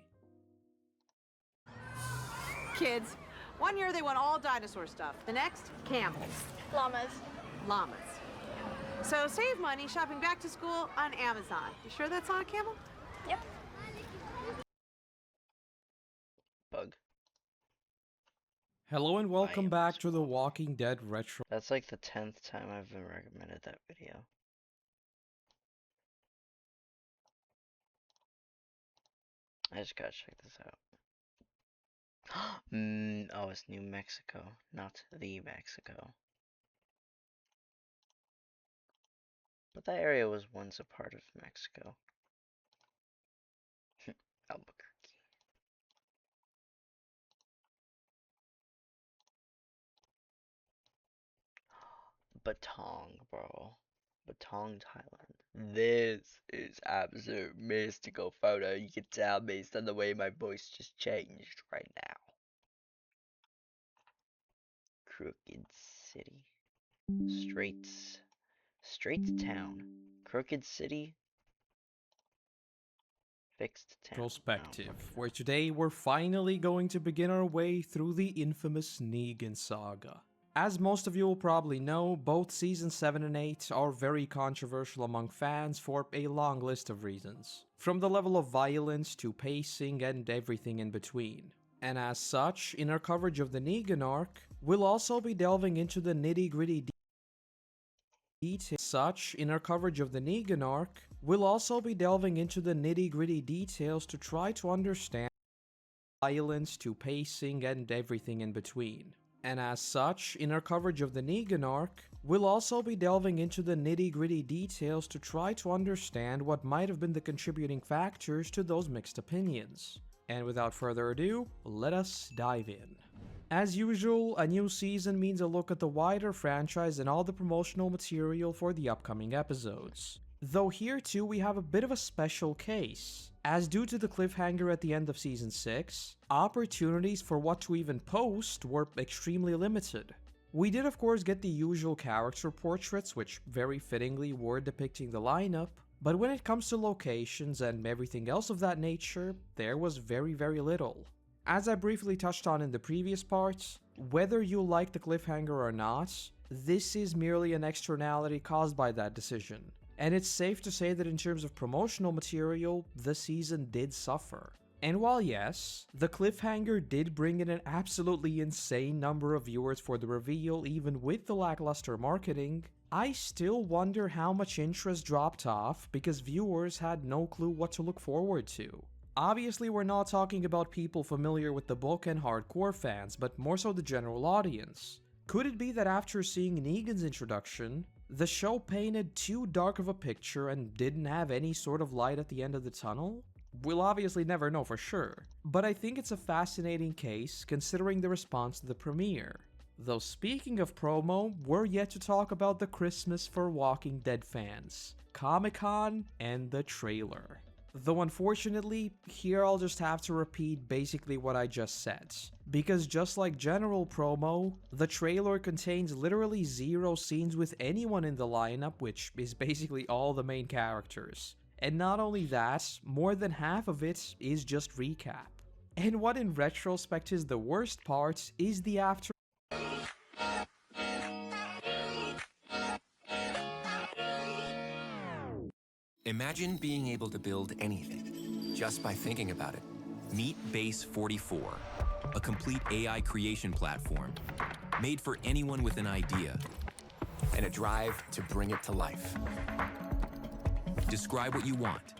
Speaker 9: Kids, one year they want all dinosaur stuff. The next, camels.
Speaker 6: Llamas.
Speaker 9: Llamas. So save money shopping back to school on Amazon. You sure that's on a camel?
Speaker 6: Yep.
Speaker 1: Bug.
Speaker 4: Hello and welcome
Speaker 1: am
Speaker 4: back to the Walking Dead Retro.
Speaker 1: That's like the 10th time I've been recommended that video. I just gotta check this out. Oh, it's New Mexico, not the Mexico. But that area was once a part of Mexico. Albuquerque. Batong, bro. Batong, Thailand. This is absolute mystical photo. You can tell based on the way my voice just changed right now. Crooked City. Straits Town. Crooked City. Fixed Town.
Speaker 4: Perspective, where today we're finally going to begin our way through the infamous Negan saga. As most of you will probably know, both Seasons 7 and 8 are very controversial among fans for a long list of reasons, from the level of violence to pacing and everything in between. And as such, in our coverage of the Negan arc, we'll also be delving into the nitty-gritty details to try to understand violence to pacing and everything in between. And as such, in our coverage of the Negan arc, we'll also be delving into the nitty-gritty details to try to understand what might have been the contributing factors to those mixed opinions. And without further ado, let us dive in. As usual, a new season means a look at the wider franchise and all the promotional material for the upcoming episodes. Though here too we have a bit of a special case, as due to the cliffhanger at the end of Season 6, opportunities for what to even post were extremely limited. We did of course get the usual character portraits, which very fittingly were depicting the lineup, but when it comes to locations and everything else of that nature, there was very little. As I briefly touched on in the previous parts, whether you like the cliffhanger or not, this is merely an externality caused by that decision. And it's safe to say that in terms of promotional material, the season did suffer. And while yes, the cliffhanger did bring in an absolutely insane number of viewers for the reveal even with the lackluster marketing, I still wonder how much interest dropped off because viewers had no clue what to look forward to. Obviously, we're not talking about people familiar with the book and hardcore fans, but more so the general audience. Could it be that after seeing Negan's introduction, the show painted too dark of a picture and didn't have any sort of light at the end of the tunnel? We'll obviously never know for sure, but I think it's a fascinating case considering the response to the premiere. Though speaking of promo, we're yet to talk about the Christmas for Walking Dead fans, Comic-Con and the trailer. Though unfortunately, here I'll just have to repeat basically what I just said. Because just like general promo, the trailer contains literally 0 scenes with anyone in the lineup, which is basically all the main characters. And not only that, more than half of it is just recap. And what in retrospect is the worst part is the after.
Speaker 11: Imagine being able to build anything just by thinking about it. Meet Base 44, a complete AI creation platform made for anyone with an idea and a drive to bring it to life. Describe what you want.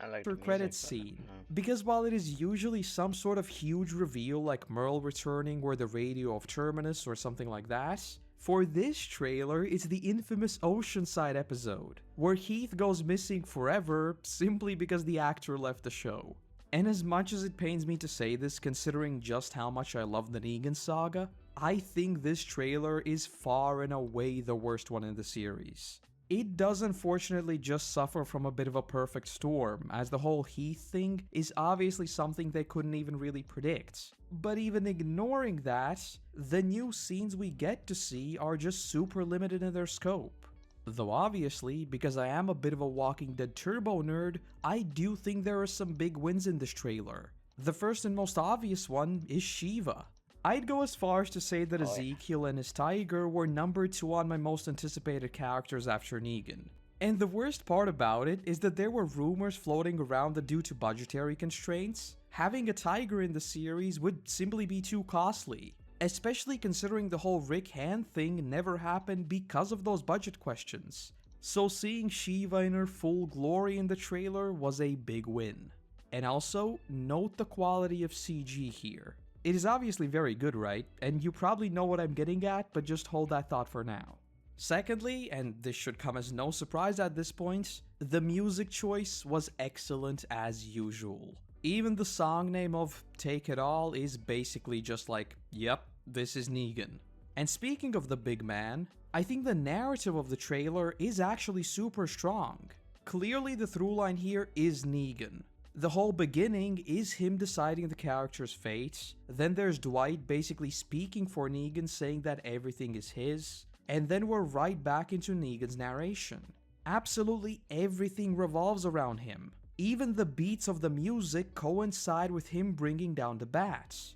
Speaker 1: I like
Speaker 4: After credits scene, because while it is usually some sort of huge reveal like Merle returning or the radio of Terminus or something like that, for this trailer it's the infamous Oceanside episode, where Heath goes missing forever simply because the actor left the show. And as much as it pains me to say this considering just how much I love the Negan saga, I think this trailer is far and away the worst one in the series. It does unfortunately just suffer from a bit of a perfect storm, as the whole Heath thing is obviously something they couldn't even really predict. But even ignoring that, the new scenes we get to see are just super limited in their scope. Though obviously, because I am a bit of a Walking Dead turbo nerd, I do think there are some big wins in this trailer. The first and most obvious one is Shiva. I'd go as far as to say that Ezekiel and his tiger were number 2 on my most anticipated characters after Negan. And the worst part about it is that there were rumors floating around that due to budgetary constraints, having a tiger in the series would simply be too costly. Especially considering the whole Rick Hand thing never happened because of those budget questions. So seeing Shiva in her full glory in the trailer was a big win. And also, note the quality of CG here. It is obviously very good, right? And you probably know what I'm getting at, but just hold that thought for now. Secondly, and this should come as no surprise at this point, the music choice was excellent as usual. Even the song name of Take It All is basically just like, yep, this is Negan. And speaking of the big man, I think the narrative of the trailer is actually super strong. Clearly the through line here is Negan. The whole beginning is him deciding the character's fate, then there's Dwight basically speaking for Negan saying that everything is his, and then we're right back into Negan's narration. Absolutely everything revolves around him. Even the beats of the music coincide with him bringing down the bats.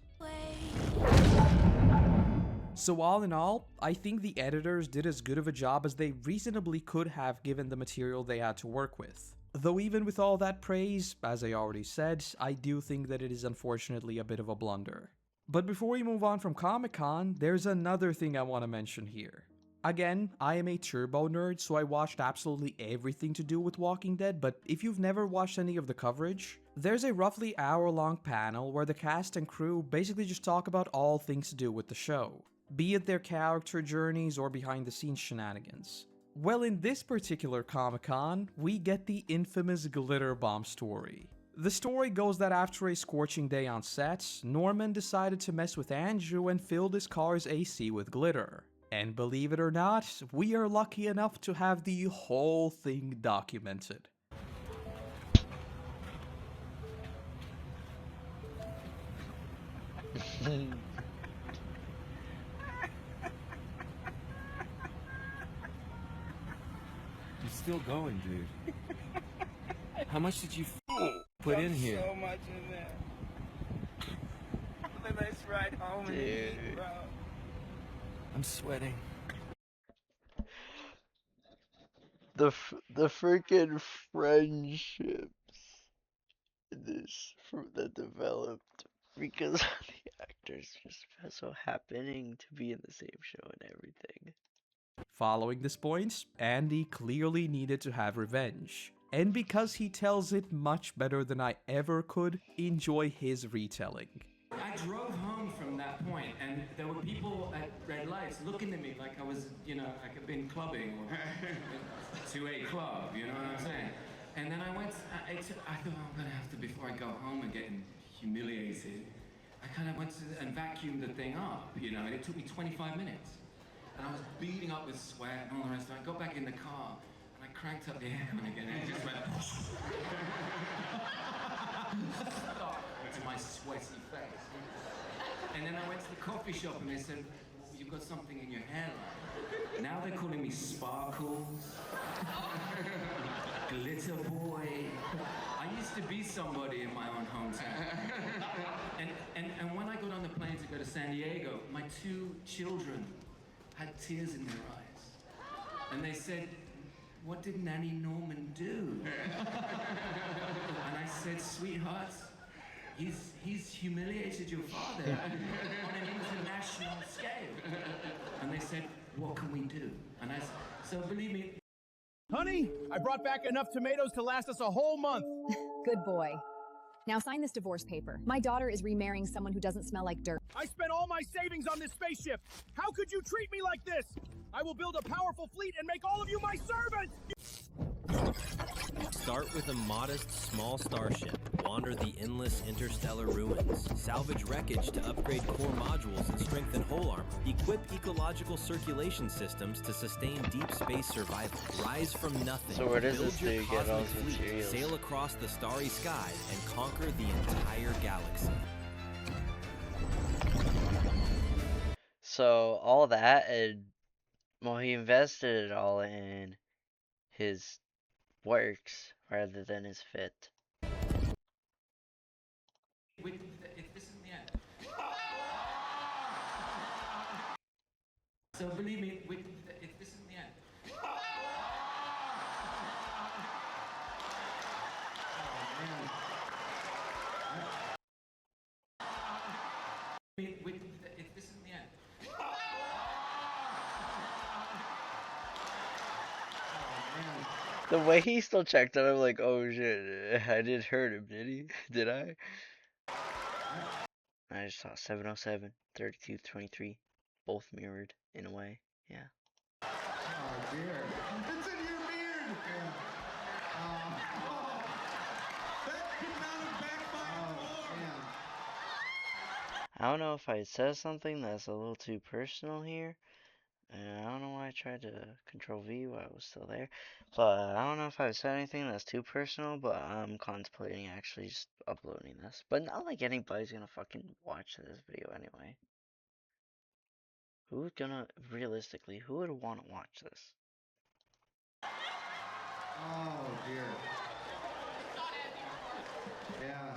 Speaker 4: So all in all, I think the editors did as good of a job as they reasonably could have given the material they had to work with. Though even with all that praise, as I already said, I do think that it is unfortunately a bit of a blunder. But before we move on from Comic-Con, there's another thing I want to mention here. Again, I am a turbo nerd, so I watched absolutely everything to do with Walking Dead, but if you've never watched any of the coverage, there's a roughly hour-long panel where the cast and crew basically just talk about all things to do with the show, be it their character journeys or behind-the-scenes shenanigans. Well, in this particular Comic-Con, we get the infamous glitter bomb story. The story goes that after a scorching day on set, Norman decided to mess with Andrew and filled his car's AC with glitter. And believe it or not, we are lucky enough to have the whole thing documented.
Speaker 12: You're still going, dude. How much did you put in here?
Speaker 13: So much in there. Let's ride home,
Speaker 1: dude.
Speaker 13: bro.
Speaker 12: I'm sweating.
Speaker 1: the freaking friendships in this that developed because the actors just so happening to be in the same show and everything.
Speaker 4: Following this point, Andy clearly needed to have revenge. And because he tells it much better than I ever could, enjoy his retelling.
Speaker 12: I drove home from that point, and there were people at red lights looking at me like I was, like I'd been clubbing or to a club, you know what I'm saying? And then I went, I thought, I'm gonna have to, before I go home and get humiliated, I kind of went and vacuumed the thing up, and it took me 25 minutes. And I was beating up with sweat and all the rest of it. I got back in the car, and I cranked up the aircon again, and it just went to my sweaty face. And then I went to the coffee shop, and they said, "You've got something in your hairline." Now they're calling me Sparkles, Glitter Boy. I used to be somebody in my own hometown. And when I got on the plane to go to San Diego, my 2 children had tears in their eyes. And they said, "What did Nanny Norman do?" And I said, "Sweetheart, he's humiliated your father on an international scale." And they said, "What can we do?" And I said, so believe me.
Speaker 13: Honey, I brought back enough tomatoes to last us a whole month.
Speaker 10: Good boy. Now sign this divorce paper. My daughter is remarrying someone who doesn't smell like dirt.
Speaker 13: I spent all my savings on this spaceship. How could you treat me like this? I will build a powerful fleet and make all of you my servants!
Speaker 14: Start with a modest, small starship. Wander the endless interstellar ruins. Salvage wreckage to upgrade core modules and strengthen hull armor. Equip ecological circulation systems to sustain deep space survival. Rise from nothing.
Speaker 1: So where does
Speaker 14: Build
Speaker 1: this
Speaker 14: your
Speaker 1: dude get all
Speaker 14: cosmic
Speaker 1: his
Speaker 14: fleet,
Speaker 1: materials?
Speaker 14: sail across the starry sky, and conquer the entire galaxy.
Speaker 1: So all that, and well, he invested it all in his works rather than his fit.
Speaker 12: This isn't the end. So believe me, this isn't the end. This isn't the end.
Speaker 1: The way he still checked it, I'm like, oh shit, I didn't hurt him, did he? Did I? I just saw 707, 3223, both mirrored in a way, yeah.
Speaker 15: Oh dear. It's in your beard! That could not have backfired more!
Speaker 1: I don't know if I said something that's a little too personal here. And I don't know why I tried to control V while I was still there. But I don't know if I said anything that's too personal, but I'm contemplating actually just uploading this. But not like anybody's gonna fucking watch this video anyway. Who's gonna, realistically, who would want to watch this?
Speaker 15: Oh dear. Yeah.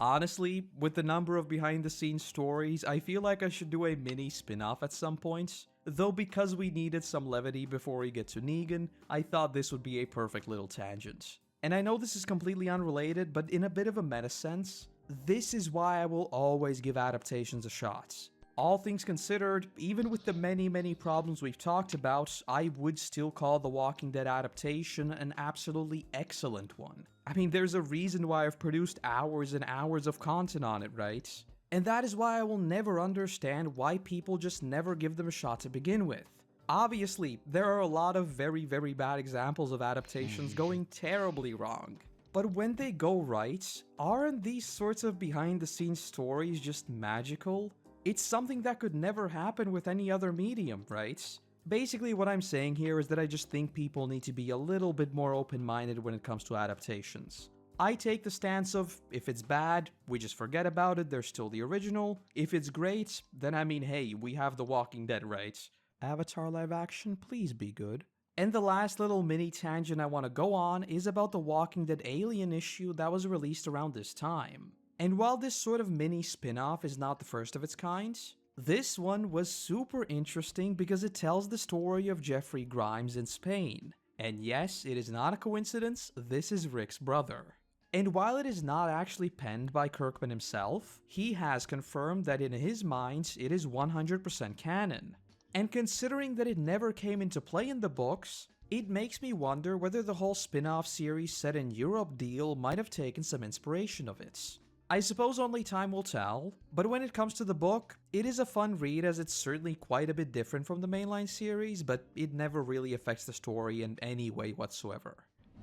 Speaker 4: Honestly, with the number of behind-the-scenes stories, I feel like I should do a mini spin-off at some point. Though because we needed some levity before we get to Negan, I thought this would be a perfect little tangent. And I know this is completely unrelated, but in a bit of a meta sense, this is why I will always give adaptations a shot. All things considered, even with the many problems we've talked about, I would still call the Walking Dead adaptation an absolutely excellent one. I mean, there's a reason why I've produced hours and hours of content on it, right? And that is why I will never understand why people just never give them a shot to begin with. Obviously, there are a lot of very bad examples of adaptations going terribly wrong. But when they go right, aren't these sorts of behind-the-scenes stories just magical? It's something that could never happen with any other medium, right? Basically, what I'm saying here is that I just think people need to be a little bit more open-minded when it comes to adaptations. I take the stance of, if it's bad, we just forget about it, there's still the original. If it's great, then I mean, hey, we have The Walking Dead, right? Avatar live action, please be good. And the last little mini tangent I want to go on is about the Walking Dead Alien issue that was released around this time. And while this sort of mini spin-off is not the first of its kind, This one was super interesting because it tells the story of Jeffrey Grimes in Spain. And yes, it is not a coincidence, this is Rick's brother. And while it is not actually penned by Kirkman himself, he has confirmed that in his mind it is 100% canon. And considering that it never came into play in the books, it makes me wonder whether the whole spin-off series set in Europe deal might have taken some inspiration of it. I suppose only time will tell, but when it comes to the book, it is a fun read as it's certainly quite a bit different from the mainline series, but it never really affects the story in any way whatsoever.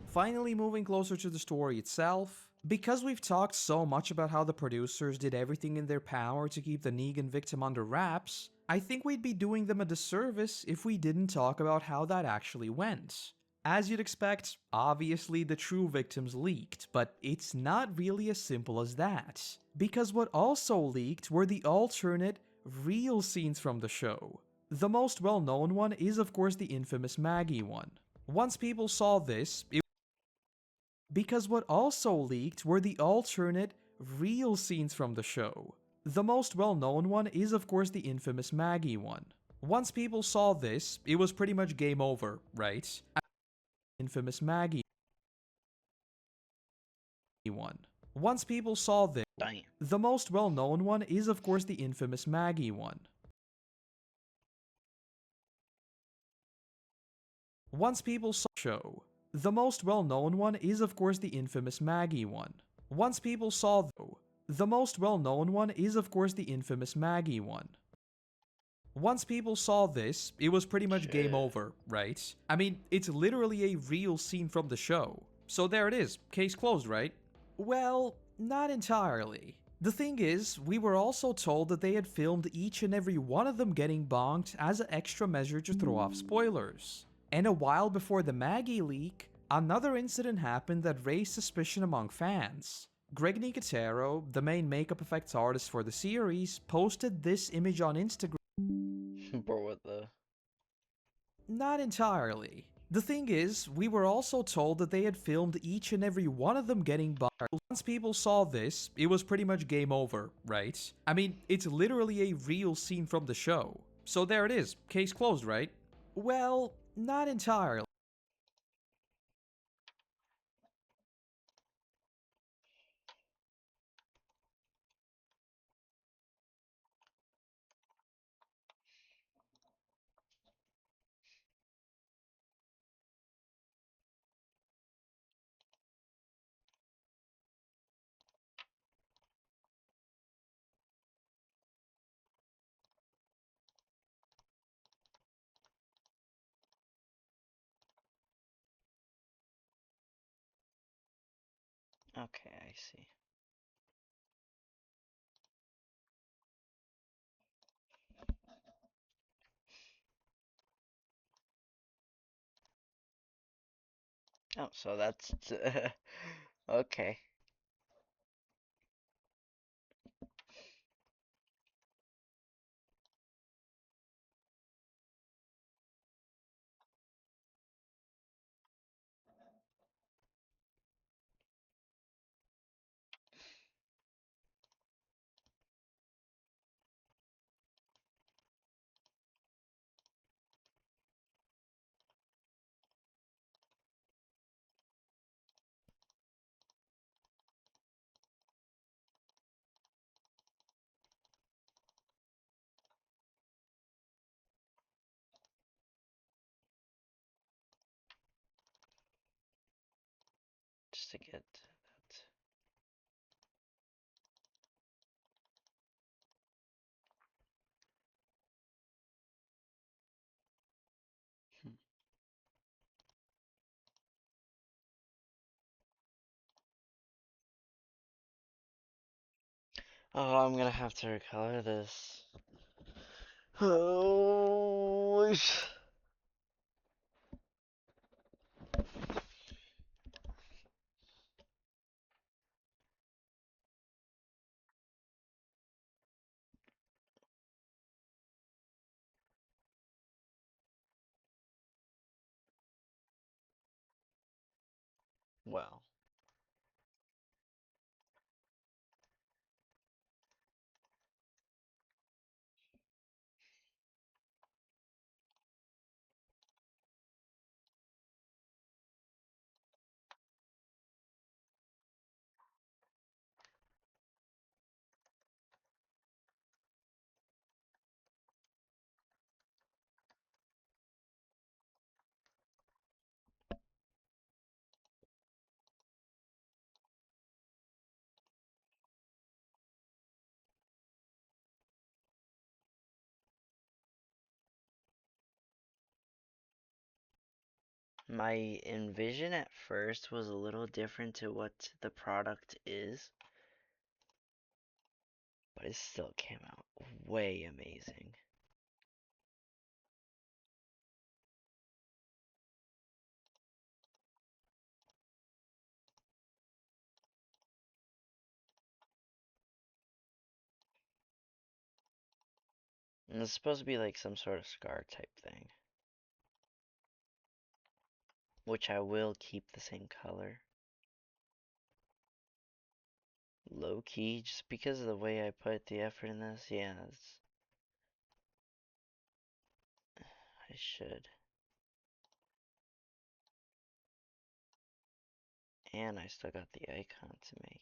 Speaker 4: Finally, moving closer to the story itself, because we've talked so much about how the producers did everything in their power to keep the Negan victim under wraps, I think we'd be doing them a disservice if we didn't talk about how that actually went. As you'd expect, obviously the true victims leaked, but it's not really as simple as that. Because what also leaked were the alternate, real scenes from the show. The most well-known one is of course the infamous Maggie one. Once people saw this, because what also leaked were the alternate, real scenes from the show. The most well-known one is of course the infamous Maggie one. Once people saw this, it was pretty much game over, right? Infamous Maggie one. Once people saw this, the most well-known one is of course the infamous Maggie one. Once people saw show, the most well-known one is of course the infamous Maggie one. Once people saw the most well-known one is of course the infamous Maggie one. Once people saw this, it was pretty much game over, right? I mean, it's literally a real scene from the show. So there it is, case closed, right? Well, not entirely. The thing is, we were also told that they had filmed each and every one of them getting bonked as an extra measure to throw off spoilers. And a while before the Maggie leak, another incident happened that raised suspicion among fans. Greg Nicotero, the main makeup effects artist for the series, posted this image on Instagram.
Speaker 1: Bro, what the?
Speaker 4: Not entirely. The thing is, we were also told that they had filmed each and every one of them getting bonked. Once people saw this, it was pretty much game over, right? I mean, it's literally a real scene from the show. So there it is, case closed, right? Well, not entirely.
Speaker 1: Okay, I see. Oh, so that's okay. Just to get that. Oh, I'm gonna have to recolor this. Oh, well. My envision at first was a little different to what the product is, but it still came out way amazing. And it's supposed to be like some sort of scar type thing, which I will keep the same color. Low key, just because of the way I put the effort in this, yeah, I should. And I still got the icon to make.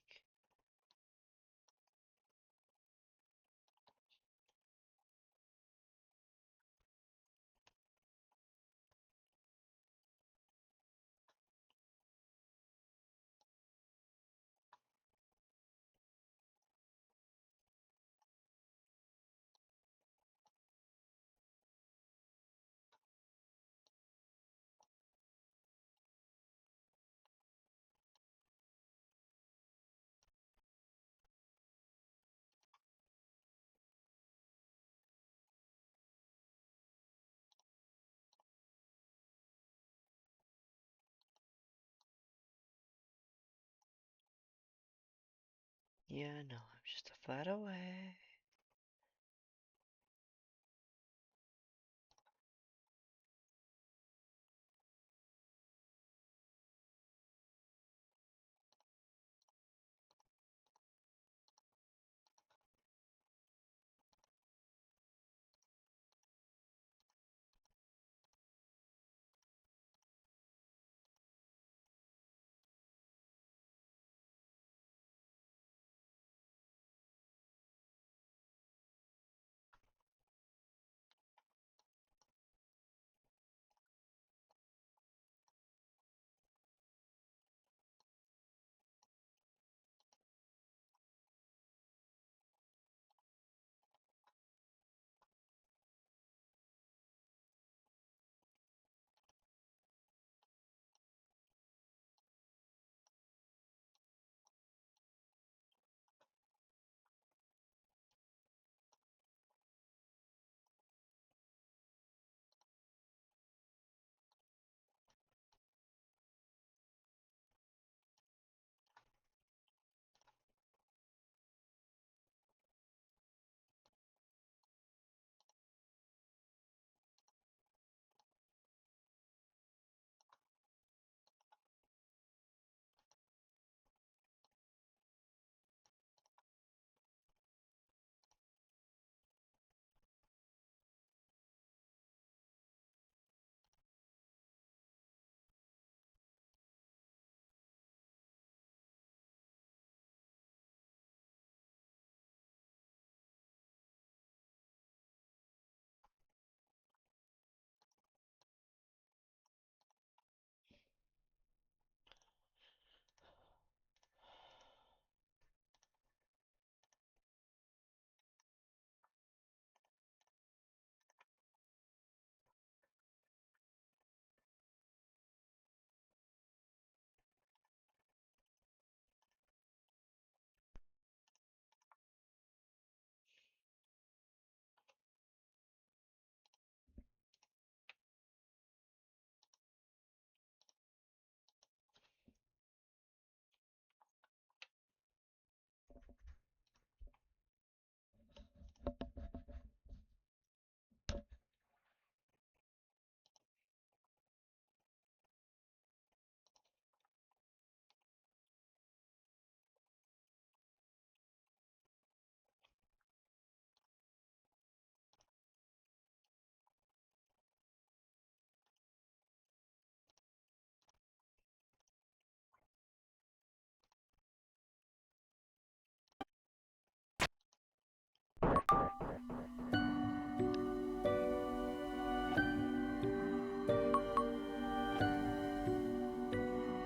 Speaker 1: Yeah, no, I'm just a flat away.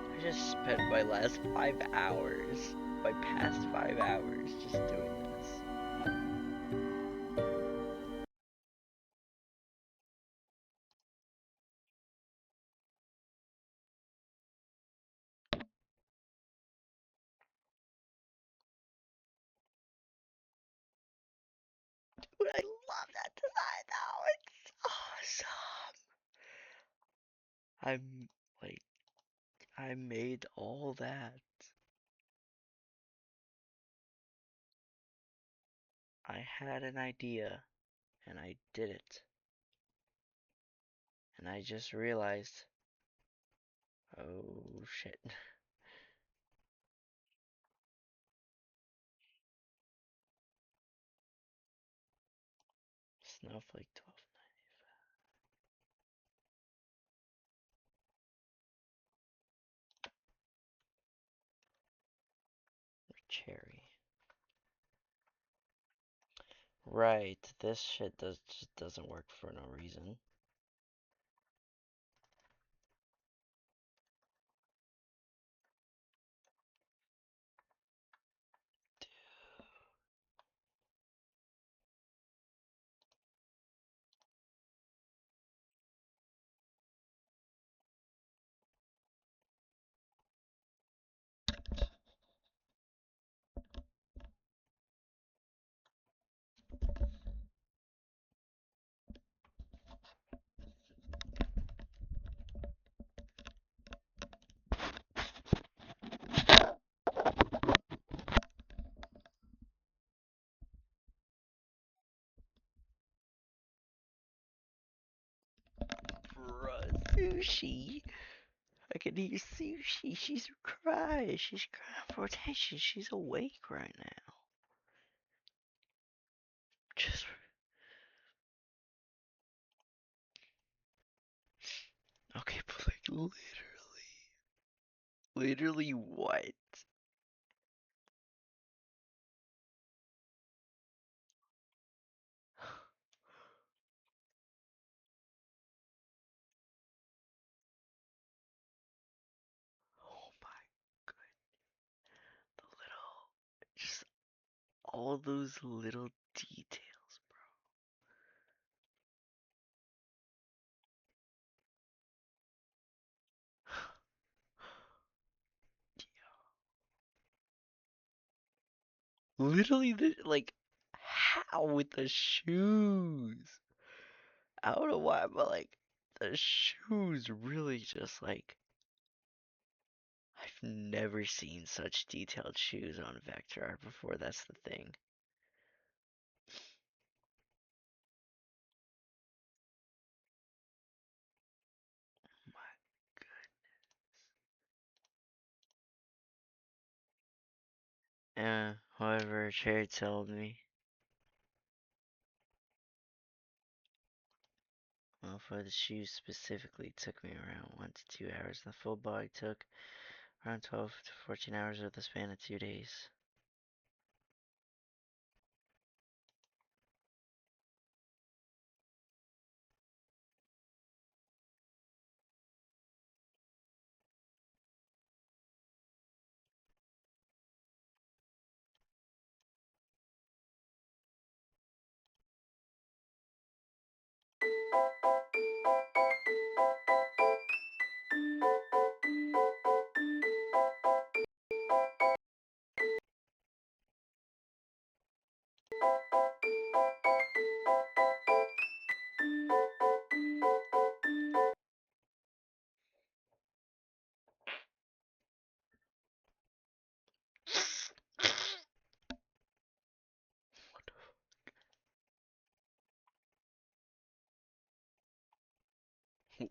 Speaker 1: I just spent my last 5 hours, my past 5 hours, just doing this. Dude, I love that design though. It's awesome. I'm like, I made all that. I had an idea and I did it. And I just realized, oh shit. Snowflake 1295. Or cherry. Right, this shit just doesn't work for no reason. Bruh, Sushi. I can hear Sushi. She's crying. She's crying for attention. She's awake right now. Just okay, but like literally what? Oh my god, the little, just all those little details, bro. Literally, like, how with the shoes? I don't know why, but like, the shoes really just like, I've never seen such detailed shoes on vector art before, that's the thing. Whatever Cherry told me. Well, for the shoes specifically, it took me around 1 to 2 hours. The full body took around 12 to 14 hours over the span of 2 days.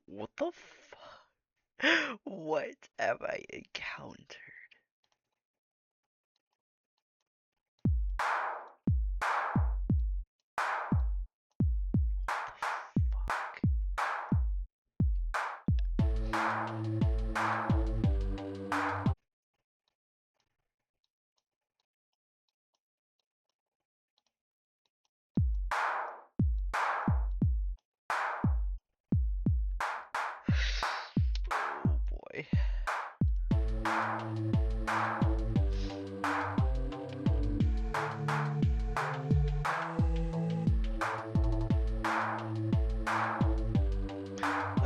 Speaker 1: What the fuck? What have I encountered? Oh boy.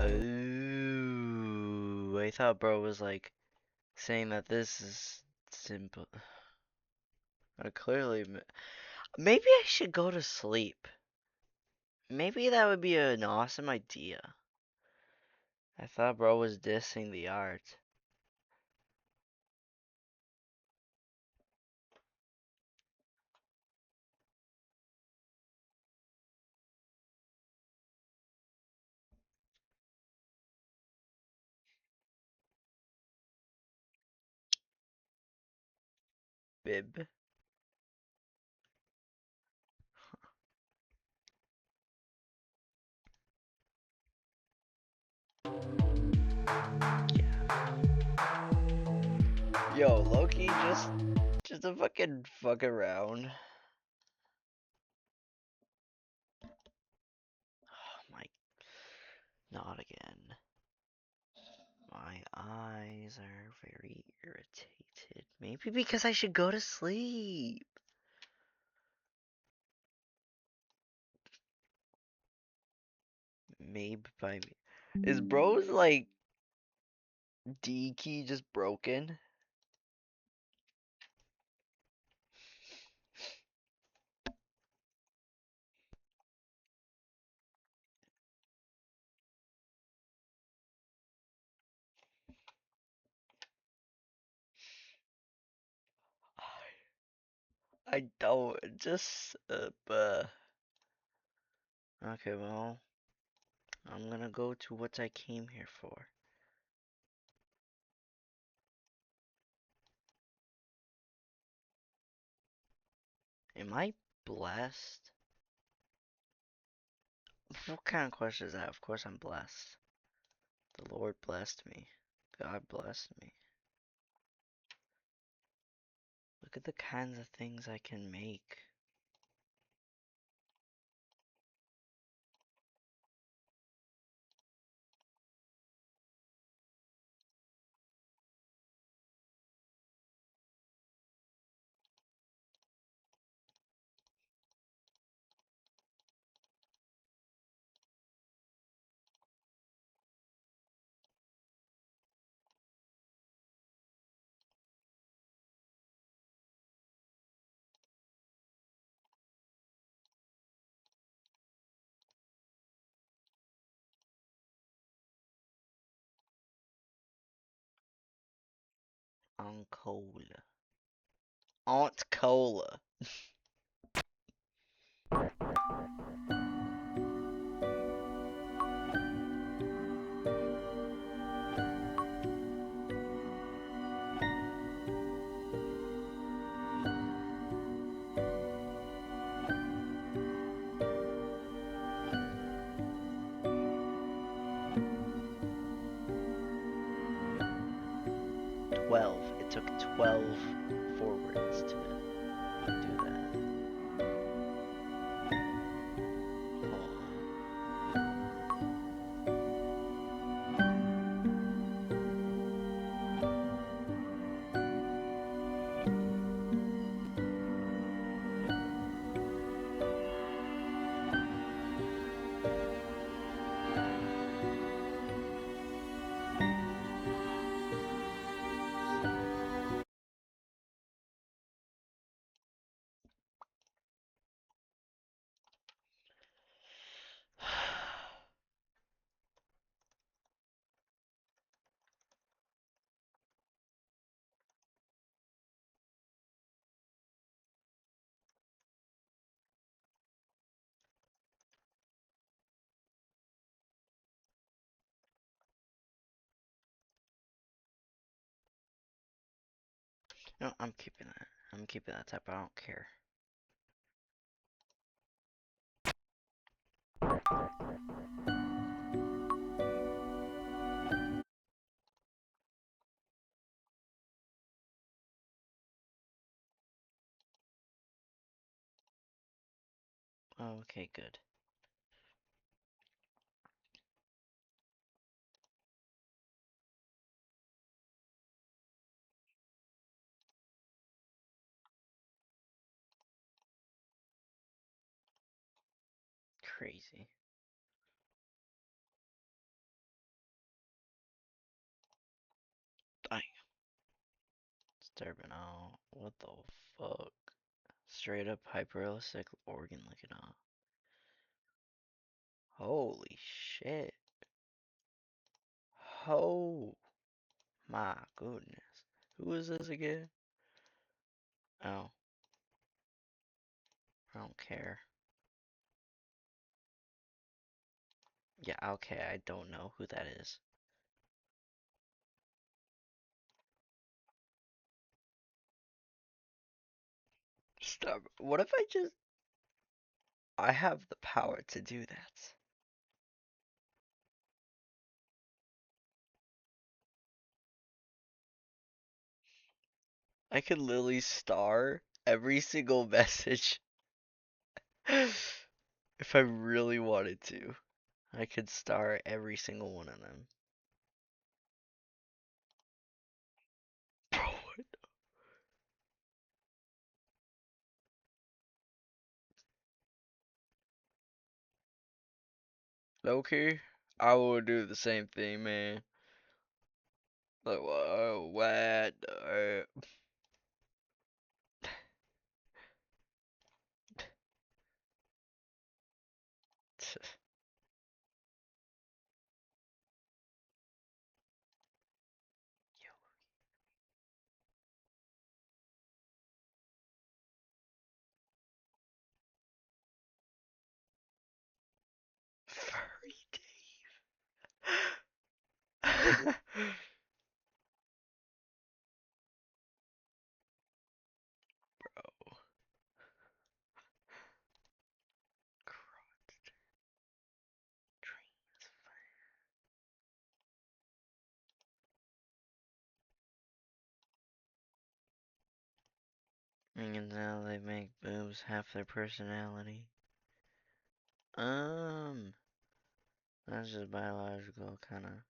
Speaker 1: Oh, I thought bro was like saying that this is simple. Clearly, Maybe I should go to sleep. Maybe that would be an awesome idea. I thought bro was dissing the art. Bib. Yo, Loki, just a fuck around. Oh my, not again. My eyes are very irritated. Maybe because I should go to sleep. Maybe by me. Is bro's like D key just broken? I don't. Just okay, well, I'm gonna go to what I came here for. Am I blessed? What kind of question is that? Of course I'm blessed. The Lord blessed me. God blessed me. Look at the kinds of things I can make. Aunkola. Aunkola. It took 12 forwards to do that. No, I'm keeping that. I'm keeping that type. I don't care. Okay, good. Crazy. Dang. Disturbing out. What the fuck? Straight up hyperrealistic organ looking off. Holy shit. Oh my goodness. Who is this again? Oh. I don't care. Yeah, okay, I don't know who that is. Stop. What if I have the power to do that. I could literally star every single message if I really wanted to. I could star every single one of them. Bro, what? Loki, I would do the same thing, man. Like, whoa, what? Furry Dave. Bro. Crotched dreams. And now they make boobs half their personality. That's just biological, kinda.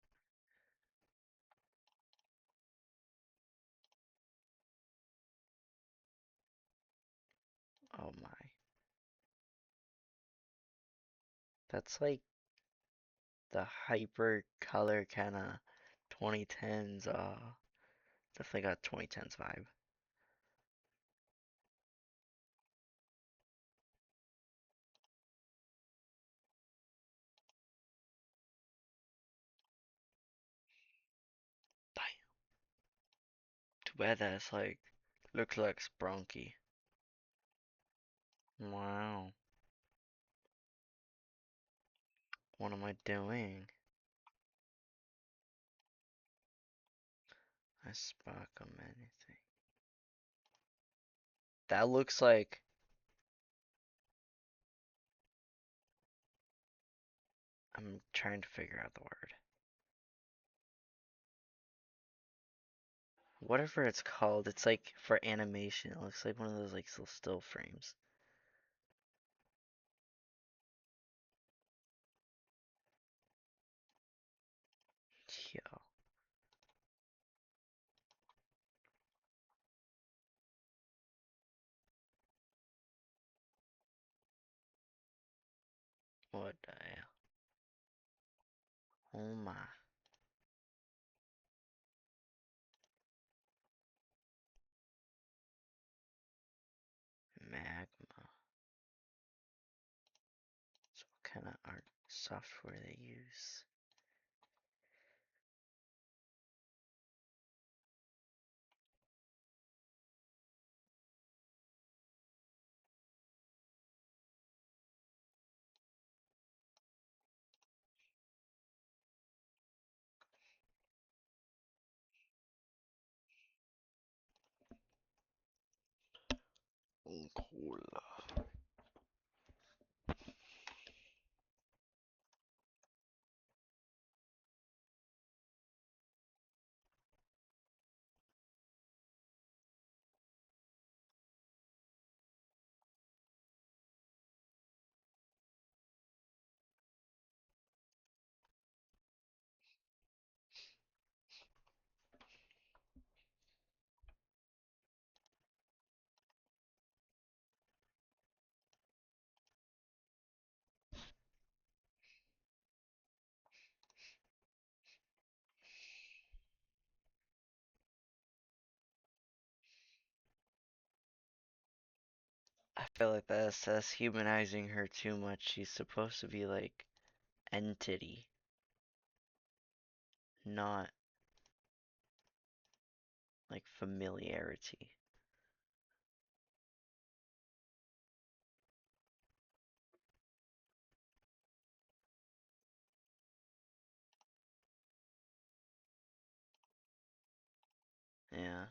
Speaker 1: Oh my. That's like the hyper color kinda 2010s, definitely got 2010s vibe. Damn. Too bad that's like, looks like Sprunky. Wow. What am I doing? I spark 'em anything. That looks like, I'm trying to figure out the word. Whatever it's called, it's like for animation. It looks like one of those like still frames. Yo, what the hell? Oh my. Magma. So what kind of art software they use? Aunkola. I feel like that's humanizing her too much. She's supposed to be like entity, not like familiarity. Yeah.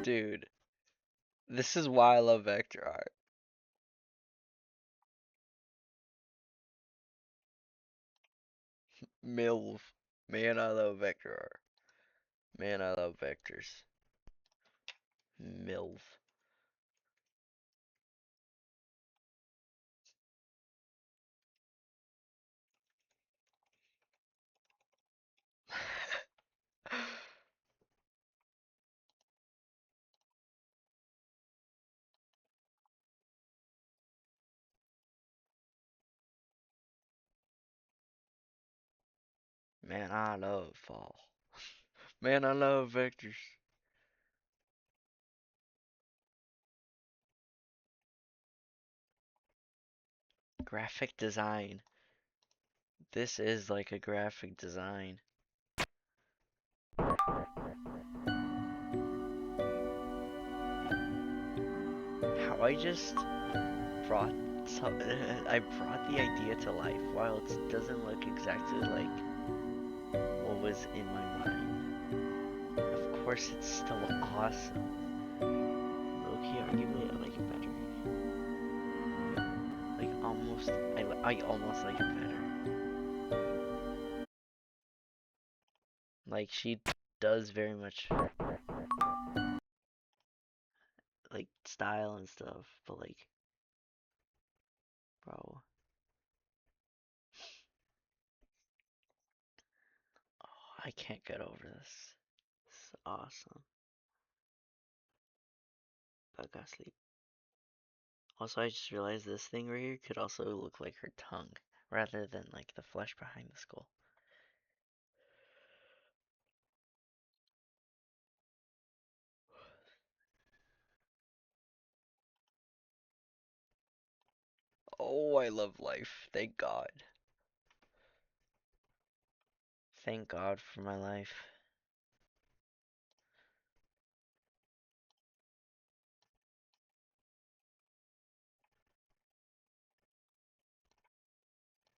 Speaker 1: Dude, this is why I love vector art. MILF. Man, I love vector art. Man, I love vectors. MILF. Man, I love fall. Man, I love vectors. Graphic design. This is like a graphic design. How I just brought some, I brought the idea to life while it doesn't look exactly like what was in my mind. Of course, it's still awesome. Low-key, arguably, I like it better. Like almost, I almost like it better. Like she does very much like style and stuff, but like, bro, oh, I can't get over this. It's awesome. But I gotta sleep. Also, I just realized this thing right here could also look like her tongue, rather than like the flesh behind the skull. Oh, I love life. Thank God. Thank God for my life.